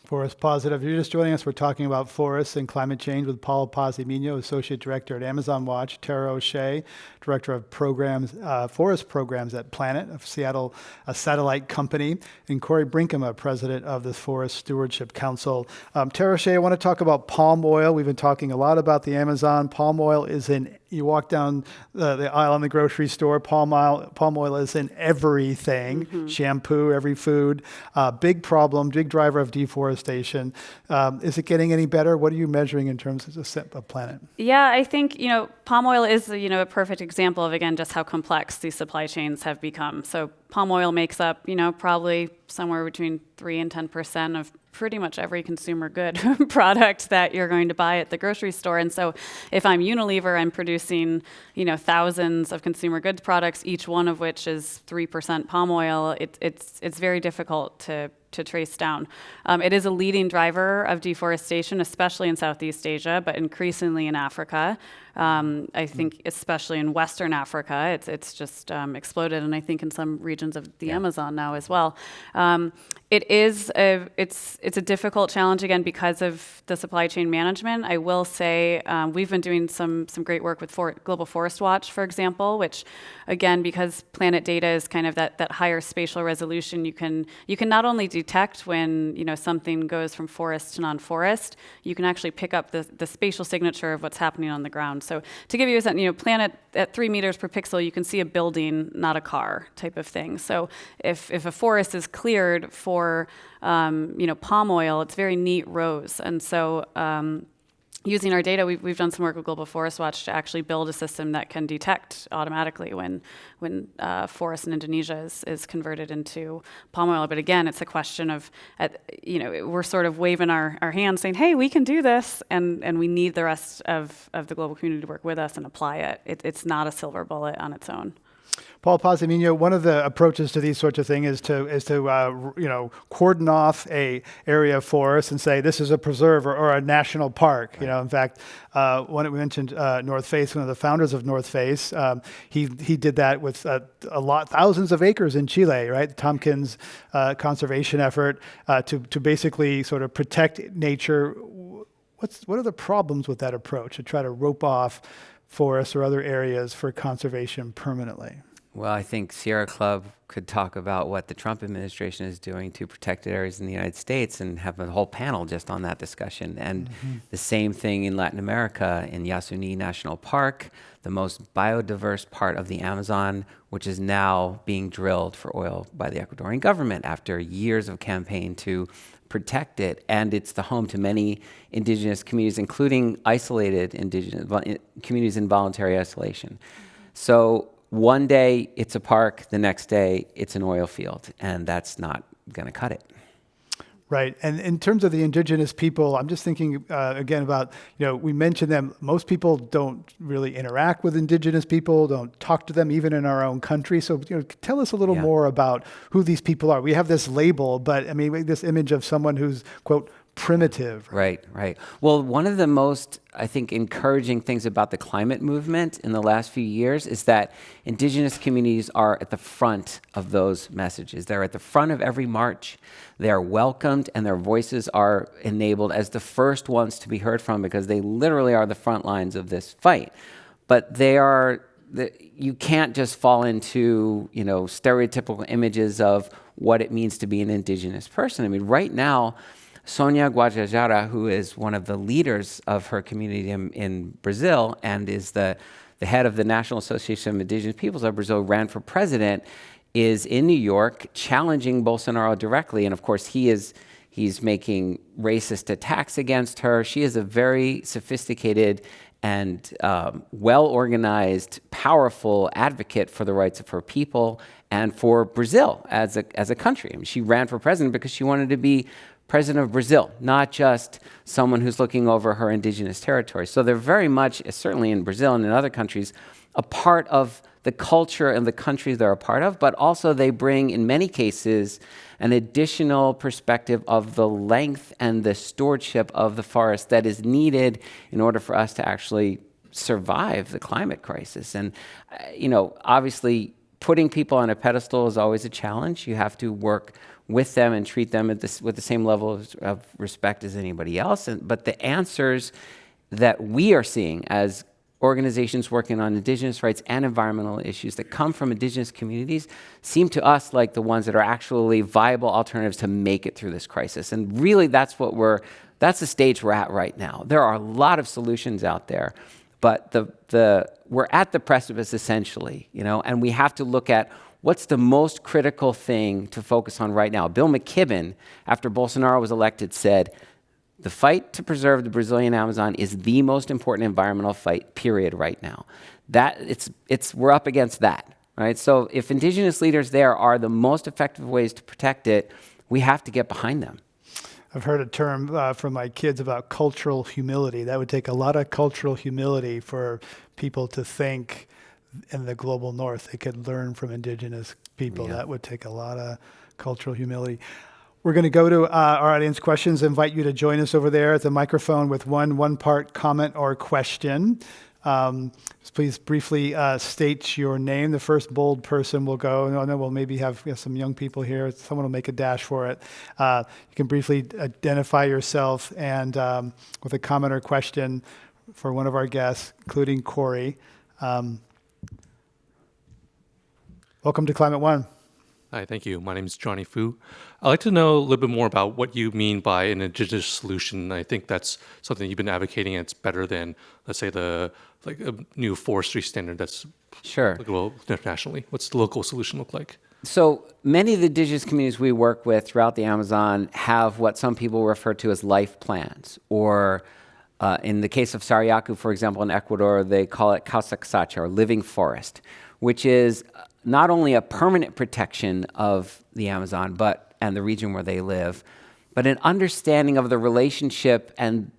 Forest Positive. If you're just joining us, we're talking about forests and climate change with Paul Pazimino, Associate Director at Amazon Watch, Tara O'Shea, Director of Programs, Forest Programs at Planet of Seattle, a satellite company, and Corey Brinkema, President of the Forest Stewardship Council. Tara O'Shea, I want to talk about palm oil. We've been talking a lot about the Amazon. Palm oil is in, you walk down the aisle in the grocery store, palm oil is in everything, shampoo, every food. Big problem, big driver of deforestation. Is it getting any better? What are you measuring in terms of planet? Yeah, I think, palm oil is, a perfect example of, again, just how complex these supply chains have become. So palm oil makes up, probably somewhere between 3 and 10% of pretty much every consumer good product that you're going to buy at the grocery store. And so if I'm Unilever, I'm producing, thousands of consumer goods products, each one of which is 3% palm oil. It's very difficult to trace down. It is a leading driver of deforestation, especially in Southeast Asia, but increasingly in Africa. I think especially in Western Africa, it's just exploded, and I think in some regions of the Amazon now as well. It's a difficult challenge, again, because of the supply chain management. I will say we've been doing some great work with Global Forest Watch, for example, which, again, because Planet data is kind of that higher spatial resolution, you can not only detect when something goes from forest to non-forest, you can actually pick up the spatial signature of what's happening on the ground. So to give you a sense, Planet at 3 meters per pixel, you can see a building, not a car, type of thing. So if a forest is cleared for palm oil, it's very neat rows. And so using our data, we've done some work with Global Forest Watch to actually build a system that can detect automatically when forest in Indonesia is converted into palm oil. But again, it's a question of, we're sort of waving our hands saying, hey, we can do this, and we need the rest of the global community to work with us and apply it. It's not a silver bullet on its own. Paul Pazimino, one of the approaches to these sorts of things is to cordon off a area of forest and say this is a preserve or a national park. In fact, when we mentioned North Face, one of the founders of North Face, he did that with thousands of acres in Chile, right? The Tompkins conservation effort to basically sort of protect nature. What are the problems with that approach to try to rope off forests or other areas for conservation permanently? Well, I think Sierra Club could talk about what the Trump administration is doing to protected areas in the United States and have a whole panel just on that discussion. And the same thing in Latin America, in Yasuni National Park, the most biodiverse part of the Amazon, which is now being drilled for oil by the Ecuadorian government after years of campaign to protect it. And it's the home to many indigenous communities, including isolated indigenous communities in voluntary isolation. So one day it's a park, the next day it's an oil field, and that's not going to cut it. Right. And in terms of the indigenous people, I'm just thinking again about, we mentioned them. Most people don't really interact with indigenous people, don't talk to them even in our own country. So, tell us a little more about who these people are. We have this label, but I mean, this image of someone who's, quote, primitive. Right. Well, one of the most, I think, encouraging things about the climate movement in the last few years is that indigenous communities are at the front of those messages. They're at the front of every march. They are welcomed, and their voices are enabled as the first ones to be heard from, because they literally are the front lines of this fight. But you can't just fall into, stereotypical images of what it means to be an indigenous person. I mean, right now, Sonia Guajajara, who is one of the leaders of her community in Brazil and is the head of the National Association of Indigenous Peoples of Brazil, ran for president, is in New York challenging Bolsonaro directly. And of course, he's making racist attacks against her. She is a very sophisticated and well-organized, powerful advocate for the rights of her people and for Brazil as a country. I mean, she ran for president because she wanted to be president of Brazil, not just someone who's looking over her indigenous territory. So they're very much, certainly in Brazil and in other countries, a part of the culture and the countries they're a part of, but also they bring, in many cases, an additional perspective of the length and the stewardship of the forest that is needed in order for us to actually survive the climate crisis. And, obviously, putting people on a pedestal is always a challenge. You have to work with them and treat them with the same level of respect as anybody else. But the answers that we are seeing as organizations working on indigenous rights and environmental issues that come from indigenous communities seem to us like the ones that are actually viable alternatives to make it through this crisis. And really, that's the stage we're at right now. There are a lot of solutions out there, but we're at the precipice essentially, and we have to look at what's the most critical thing to focus on right now. Bill McKibben, after Bolsonaro was elected, said, the fight to preserve the Brazilian Amazon is the most important environmental fight, period, right now. We're up against that, right? So if indigenous leaders there are the most effective ways to protect it, we have to get behind them. I've heard a term from my kids about cultural humility. That would take a lot of cultural humility for people to think in the global north they could learn from indigenous people. Yeah. That would take a lot of cultural humility. We're going to go to our audience questions. Invite you to join us over there at the microphone with one-part comment or question. Please briefly state your name. The first bold person will go. No, we'll maybe have some young people here. Someone will make a dash for it. You can briefly identify yourself and with a comment or question for one of our guests, including Corey. Welcome to Climate One. Hi, thank you. My name is Johnny Fu. I'd like to know a little bit more about what you mean by an indigenous solution. I think that's something you've been advocating, and it's better than, let's say, a new forestry standard that's applicable internationally. What's the local solution look like? So many of the indigenous communities we work with throughout the Amazon have what some people refer to as life plans, or in the case of Sariaku, for example, in Ecuador, they call it Causaxacha, or living forest, which is not only a permanent protection of the Amazon and the region where they live, but an understanding of the relationship and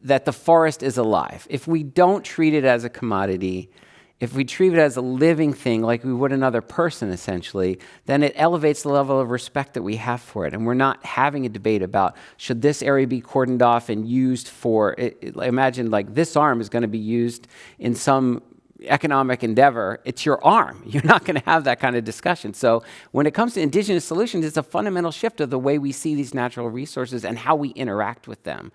that the forest is alive. If we don't treat it as a commodity, if we treat it as a living thing like we would another person essentially, then it elevates the level of respect that we have for it. And we're not having a debate about should this area be cordoned off and used for, imagine like this arm is going to be used in some economic endeavor. It's your arm. You're not going to have that kind of discussion. So when it comes to indigenous solutions, it's a fundamental shift of the way we see these natural resources and how we interact with them.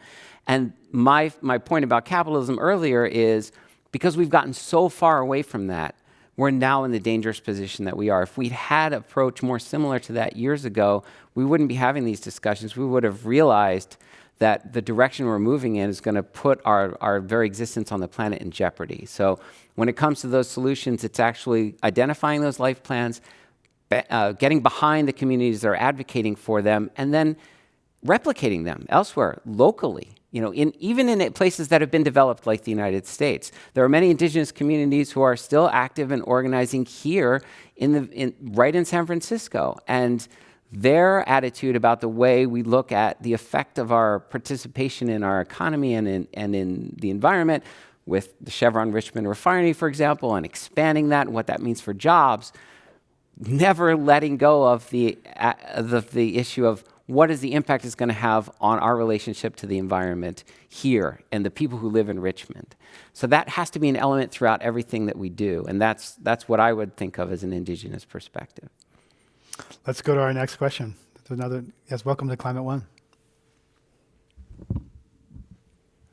And my point about capitalism earlier is because we've gotten so far away from that, we're now in the dangerous position that we are. If we'd had an approach more similar to that years ago, we wouldn't be having these discussions. We would have realized that the direction we're moving in is going to put our very existence on the planet in jeopardy. So when it comes to those solutions, it's actually identifying those life plans, getting behind the communities that are advocating for them, and then replicating them elsewhere, locally. Even in places that have been developed like the United States. There are many indigenous communities who are still active and organizing here right in San Francisco. And their attitude about the way we look at the effect of our participation in our economy and in the environment, with the Chevron Richmond refinery, for example, and expanding that and what that means for jobs, never letting go of the issue of what is the impact it's going to have on our relationship to the environment here and the people who live in Richmond. So that has to be an element throughout everything that we do, and that's what I would think of as an Indigenous perspective. Let's go to our next question. Yes, welcome to Climate One.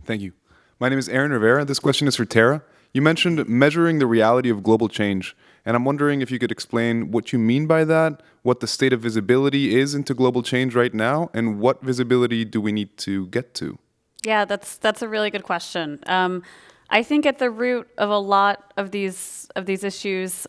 Thank you. My name is Aaron Rivera. This question is for Tara. You mentioned measuring the reality of global change, and I'm wondering if you could explain what you mean by that, what the state of visibility is into global change right now, and what visibility do we need to get to? Yeah, that's a really good question. I think at the root of a lot of these issues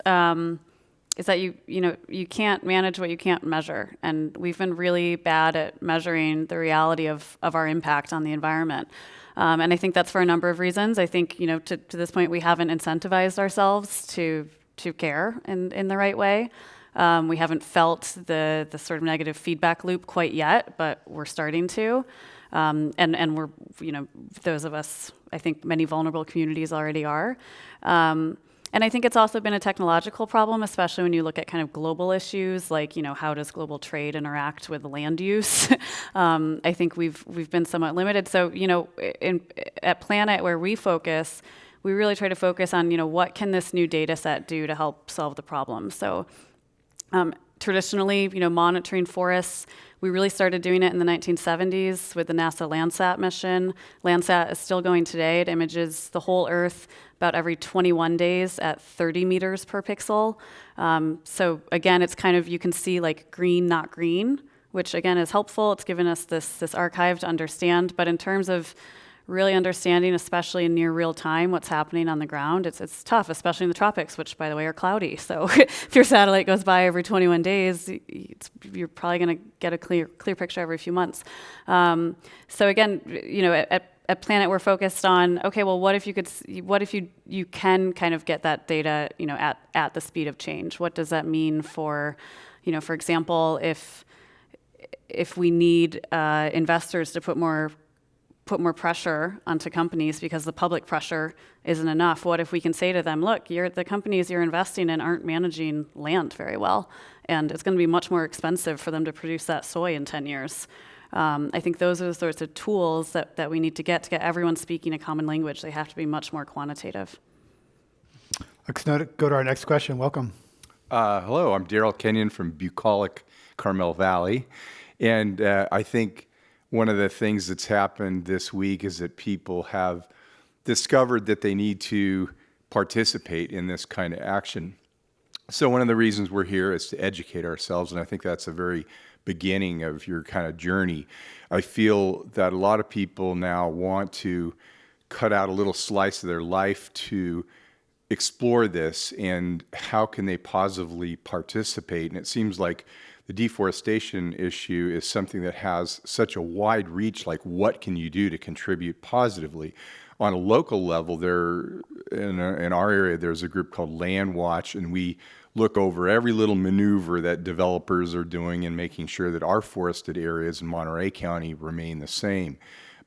is that you can't manage what you can't measure, and we've been really bad at measuring the reality of our impact on the environment. And I think that's for a number of reasons. I think to this point we haven't incentivized ourselves to care in the right way. We haven't felt the sort of negative feedback loop quite yet, but we're starting to. And we're, those of us, I think many vulnerable communities already are. And I think it's also been a technological problem, especially when you look at kind of global issues like, how does global trade interact with land use? I think we've been somewhat limited. So, at Planet, where we focus, we really try to focus on, what can this new data set do to help solve the problem? So traditionally, monitoring forests, we really started doing it in the 1970s with the NASA Landsat mission. Landsat is still going today. It images the whole Earth about every 21 days at 30 meters per pixel. So again, it's kind of, you can see like green, not green, which again is helpful. It's given us this archive to understand. But in terms of really understanding, especially in near real time, what's happening on the ground, it's tough, especially in the tropics, which, by the way, are cloudy. So if your satellite goes by every 21 days, you're probably going to get a clear picture every few months. So again, at Planet, we're focused on, okay, well, what if you can kind of get that data, at the speed of change? What does that mean for example, if we need investors to put more pressure onto companies because the public pressure isn't enough? What if we can say to them, look, the companies you're investing in aren't managing land very well, and it's going to be much more expensive for them to produce that soy in 10 years. I think those are the sorts of tools that we need to get everyone speaking a common language. They have to be much more quantitative. Let's go to our next question. Welcome. Hello, I'm Daryl Kenyon from bucolic Carmel Valley, and I think one of the things that's happened this week is that people have discovered that they need to participate in this kind of action. So one of the reasons we're here is to educate ourselves, and I think that's a very beginning of your kind of journey. I feel that a lot of people now want to cut out a little slice of their life to explore this, and how can they positively participate? And it seems like the deforestation issue is something that has such a wide reach. Like, what can you do to contribute positively? On a local level, in our area, there's a group called Land Watch, and we look over every little maneuver that developers are doing in making sure that our forested areas in Monterey County remain the same.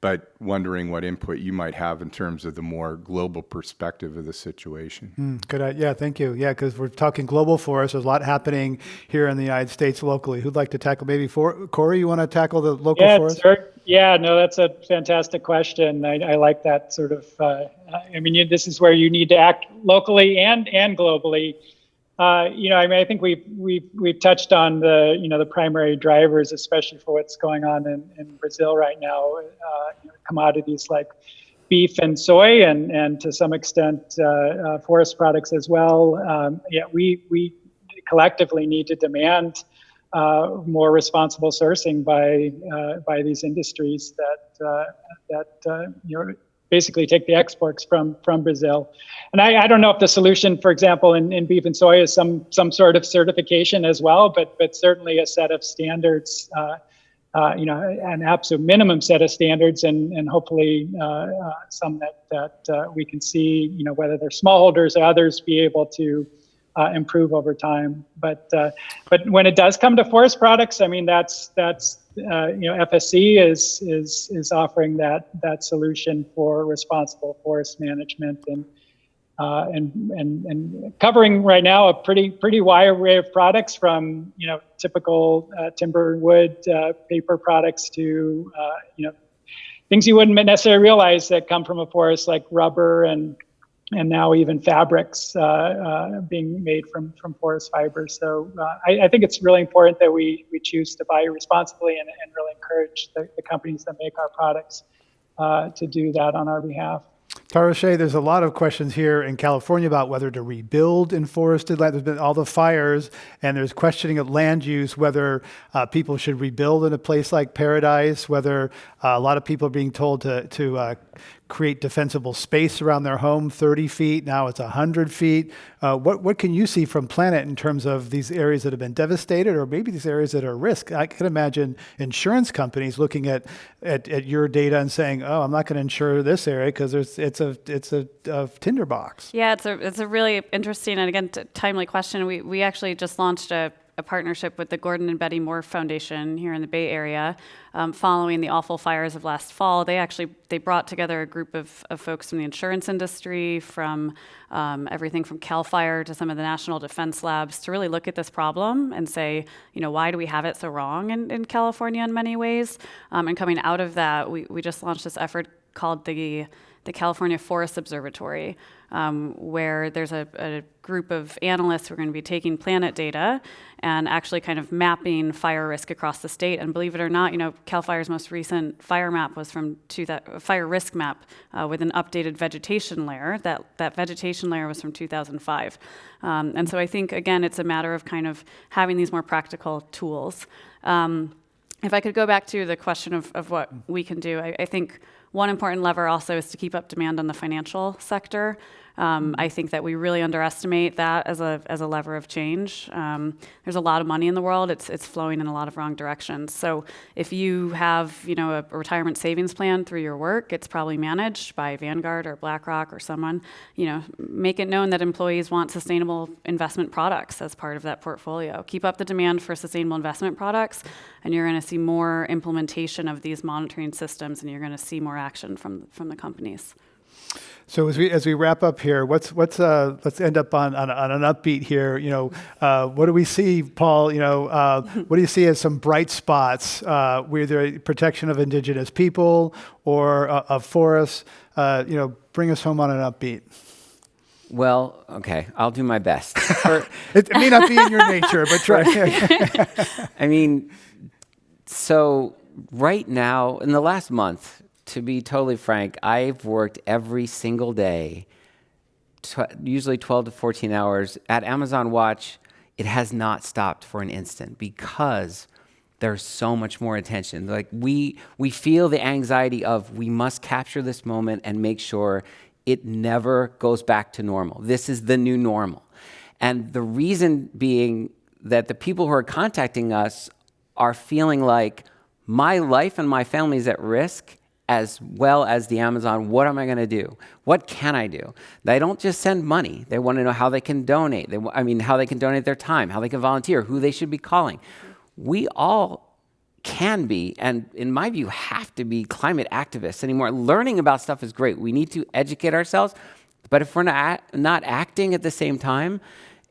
But wondering what input you might have in terms of the more global perspective of the situation. Good. Yeah, thank you. Yeah, because we're talking global forests. There's a lot happening here in the United States locally. Who'd like to tackle? Maybe Corey, you want to tackle the local forest? Sure. Yeah, no, that's a fantastic question. I like that sort of. This is where you need to act locally and globally. I think we've touched on the primary drivers, especially for what's going on in Brazil right now. Commodities like beef and soy, and to some extent forest products as well. We collectively need to demand more responsible sourcing by these industries that basically take the exports from Brazil. And I don't know if the solution, for example, in beef and soy is some sort of certification as well, but certainly a set of standards, an absolute minimum set of standards, and hopefully some that we can see, whether they're smallholders or others, be able to improve over time. But when it does come to forest products, I mean, that's FSC is offering that solution for responsible forest management and covering right now a pretty wide array of products from typical timber, wood, paper products to things you wouldn't necessarily realize that come from a forest, like rubber and now even fabrics being made from forest fibers. So I think it's really important that we choose to buy responsibly and really encourage the companies that make our products to do that on our behalf. Tara Shea, there's a lot of questions here in California about whether to rebuild in forested land. There's been all the fires, and there's questioning of land use, whether people should rebuild in a place like Paradise, whether a lot of people are being told to create defensible space around their home, 30 feet, now it's 100 feet. What can you see from Planet in terms of these areas that have been devastated, or maybe these areas that are at risk? I can imagine insurance companies looking at your data and saying, oh, I'm not going to insure this area because it's a tinderbox. Yeah, it's a really interesting and, again, timely question. We actually just launched a partnership with the Gordon and Betty Moore Foundation here in the Bay Area, following the awful fires of last fall. They brought together a group of folks from the insurance industry, from everything from CAL FIRE to some of the National Defense Labs, to really look at this problem and say, why do we have it so wrong in California in many ways? And coming out of that, we just launched this effort called the California Forest Observatory, where there's a group of analysts who are going to be taking Planet data and actually kind of mapping fire risk across the state. And believe it or not, CAL FIRE's most recent fire map was from fire risk map with an updated vegetation layer. That vegetation layer was from 2005. And so I think, again, it's a matter of kind of having these more practical tools. If I could go back to the question of what we can do, I think one important lever also is to keep up demand on the financial sector. I think that we really underestimate that as a lever of change. There's a lot of money in the world. It's flowing in a lot of wrong directions. So if you have a retirement savings plan through your work, it's probably managed by Vanguard or Blackrock or someone. Make it known that employees want sustainable investment products as part of that portfolio. Keep up the demand for sustainable investment products, and you're going to see more implementation of these monitoring systems, and you're going to see more action from the companies. So as we wrap up here, let's end up on an upbeat here. What do we see, Paul? What do you see as some bright spots, whether protection of indigenous people or of forests? Bring us home on an upbeat. Well, okay, I'll do my best. It may not be in your nature, but try. I mean, so right now, in the last month, to be totally frank, I've worked every single day, usually 12 to 14 hours. At Amazon Watch, it has not stopped for an instant because there's so much more attention. Like we feel the anxiety of we must capture this moment and make sure it never goes back to normal. This is the new normal. And the reason being that the people who are contacting us are feeling like my life and my family is at risk, as well as the Amazon. What am I going to do? What can I do? They don't just send money. They want to know how they can donate. How they can donate their time, how they can volunteer, who they should be calling. We all can be, and in my view, have to be climate activists anymore. Learning about stuff is great. We need to educate ourselves, but if we're not acting at the same time,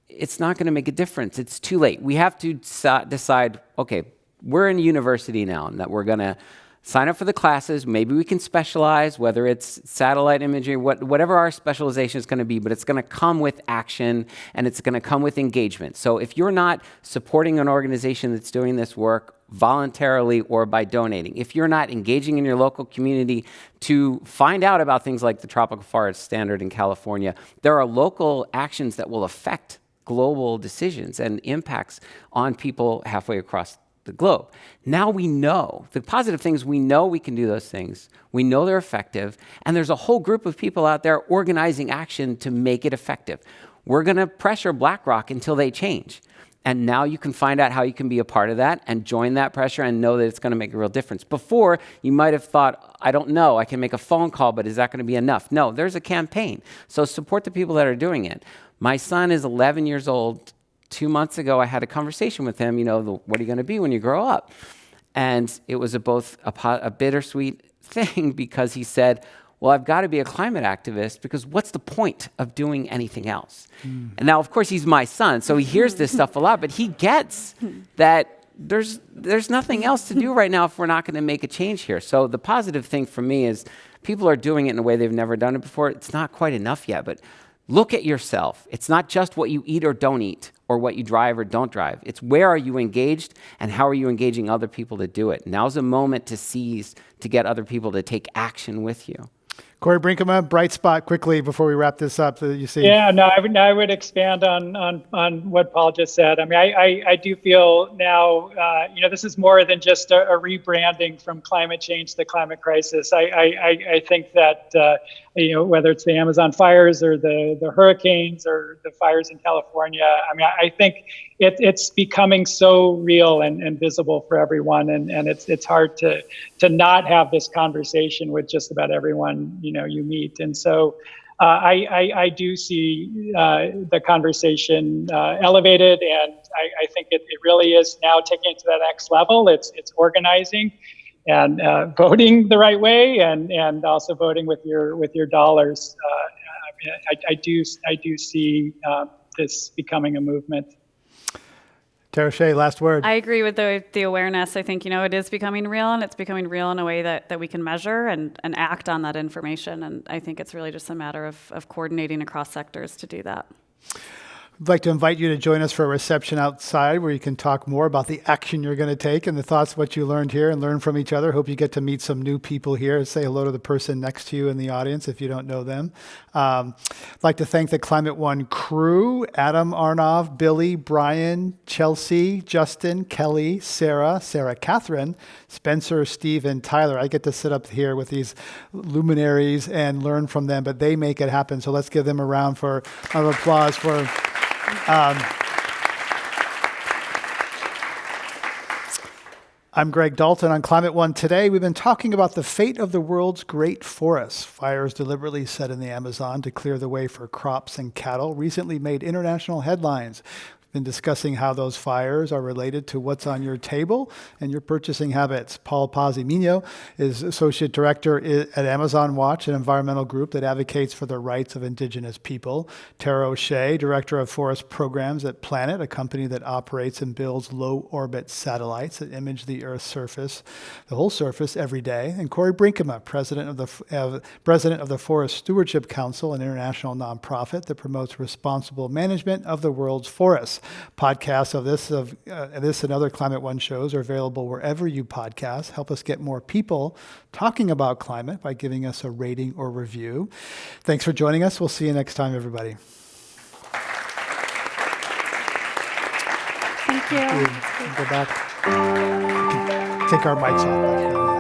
it's not going to make a difference. It's too late. We have to decide, okay, we're in university now, and that we're going to sign up for the classes. Maybe we can specialize, whether it's satellite imagery, whatever our specialization is going to be, but it's going to come with action and it's going to come with engagement. So if you're not supporting an organization that's doing this work voluntarily or by donating, if you're not engaging in your local community to find out about things like the Tropical Forest Standard in California, there are local actions that will affect global decisions and impacts on people halfway across the globe. Now we know the positive things. We know we can do those things. We know they're effective, and there's a whole group of people out there organizing action to make it effective. We're going to pressure Blackrock until they change. And now you can find out how you can be a part of that and join that pressure and know that it's going to make a real difference. Before, you might have thought, I don't know, I can make a phone call, but is that going to be enough? No, there's a campaign. So support the people that are doing it. My son is 11 years old. 2 months ago, I had a conversation with him, what are you going to be when you grow up? And it was both a bittersweet thing because he said, well, I've got to be a climate activist because what's the point of doing anything else? And now, of course, he's my son, so he hears this stuff a lot, but he gets that there's nothing else to do right now if we're not going to make a change here. So the positive thing for me is people are doing it in a way they've never done it before. It's not quite enough yet, but look at yourself. It's not just what you eat or don't eat or what you drive or don't drive. It's where are you engaged and how are you engaging other people to do it? Now's a moment to seize to get other people to take action with you. Corey Brinkema, bright spot quickly before we wrap this up that you see. Yeah, no, I would expand on what Paul just said. I mean, I do feel now, this is more than just a rebranding from climate change to climate crisis. I think that, whether it's the Amazon fires or the hurricanes or the fires in California, I mean, I think it's becoming so real and visible for everyone. And it's hard to not have this conversation with just about everyone, you meet. And so I do see the conversation elevated, and I think it really is now taking it to that next level. It's organizing and voting the right way, and also voting with your dollars. I do see this becoming a movement. Tara Shea, last word. I agree with the awareness. I think, it is becoming real, and it's becoming real in a way that we can measure and act on that information. And I think it's really just a matter of coordinating across sectors to do that. I'd like to invite you to join us for a reception outside where you can talk more about the action you're going to take and the thoughts of what you learned here and learn from each other. Hope you get to meet some new people here. Say hello to the person next to you in the audience if you don't know them. I'd like to thank the Climate One crew, Adam Arnov, Billy, Brian, Chelsea, Justin, Kelly, Sarah Catherine, Spencer, Steve, and Tyler. I get to sit up here with these luminaries and learn from them, but they make it happen. So let's give them a round of applause for... I'm Greg Dalton on Climate One. Today, we've been talking about the fate of the world's great forests. Fires deliberately set in the Amazon to clear the way for crops and cattle recently made international headlines. Been discussing how those fires are related to what's on your table and your purchasing habits. Paul Pazimino is Associate Director at Amazon Watch, an environmental group that advocates for the rights of Indigenous people. Tara O'Shea, Director of Forest Programs at Planet, a company that operates and builds low-orbit satellites that image the Earth's surface, the whole surface, every day. And Corey Brinkema, President of the Forest Stewardship Council, an international nonprofit that promotes responsible management of the world's forests. Podcasts of this and other Climate One shows are available wherever you podcast. Help us get more people talking about climate by giving us a rating or review. Thanks for joining us. We'll see you next time, everybody. Thank you. Go back. Take our mics off.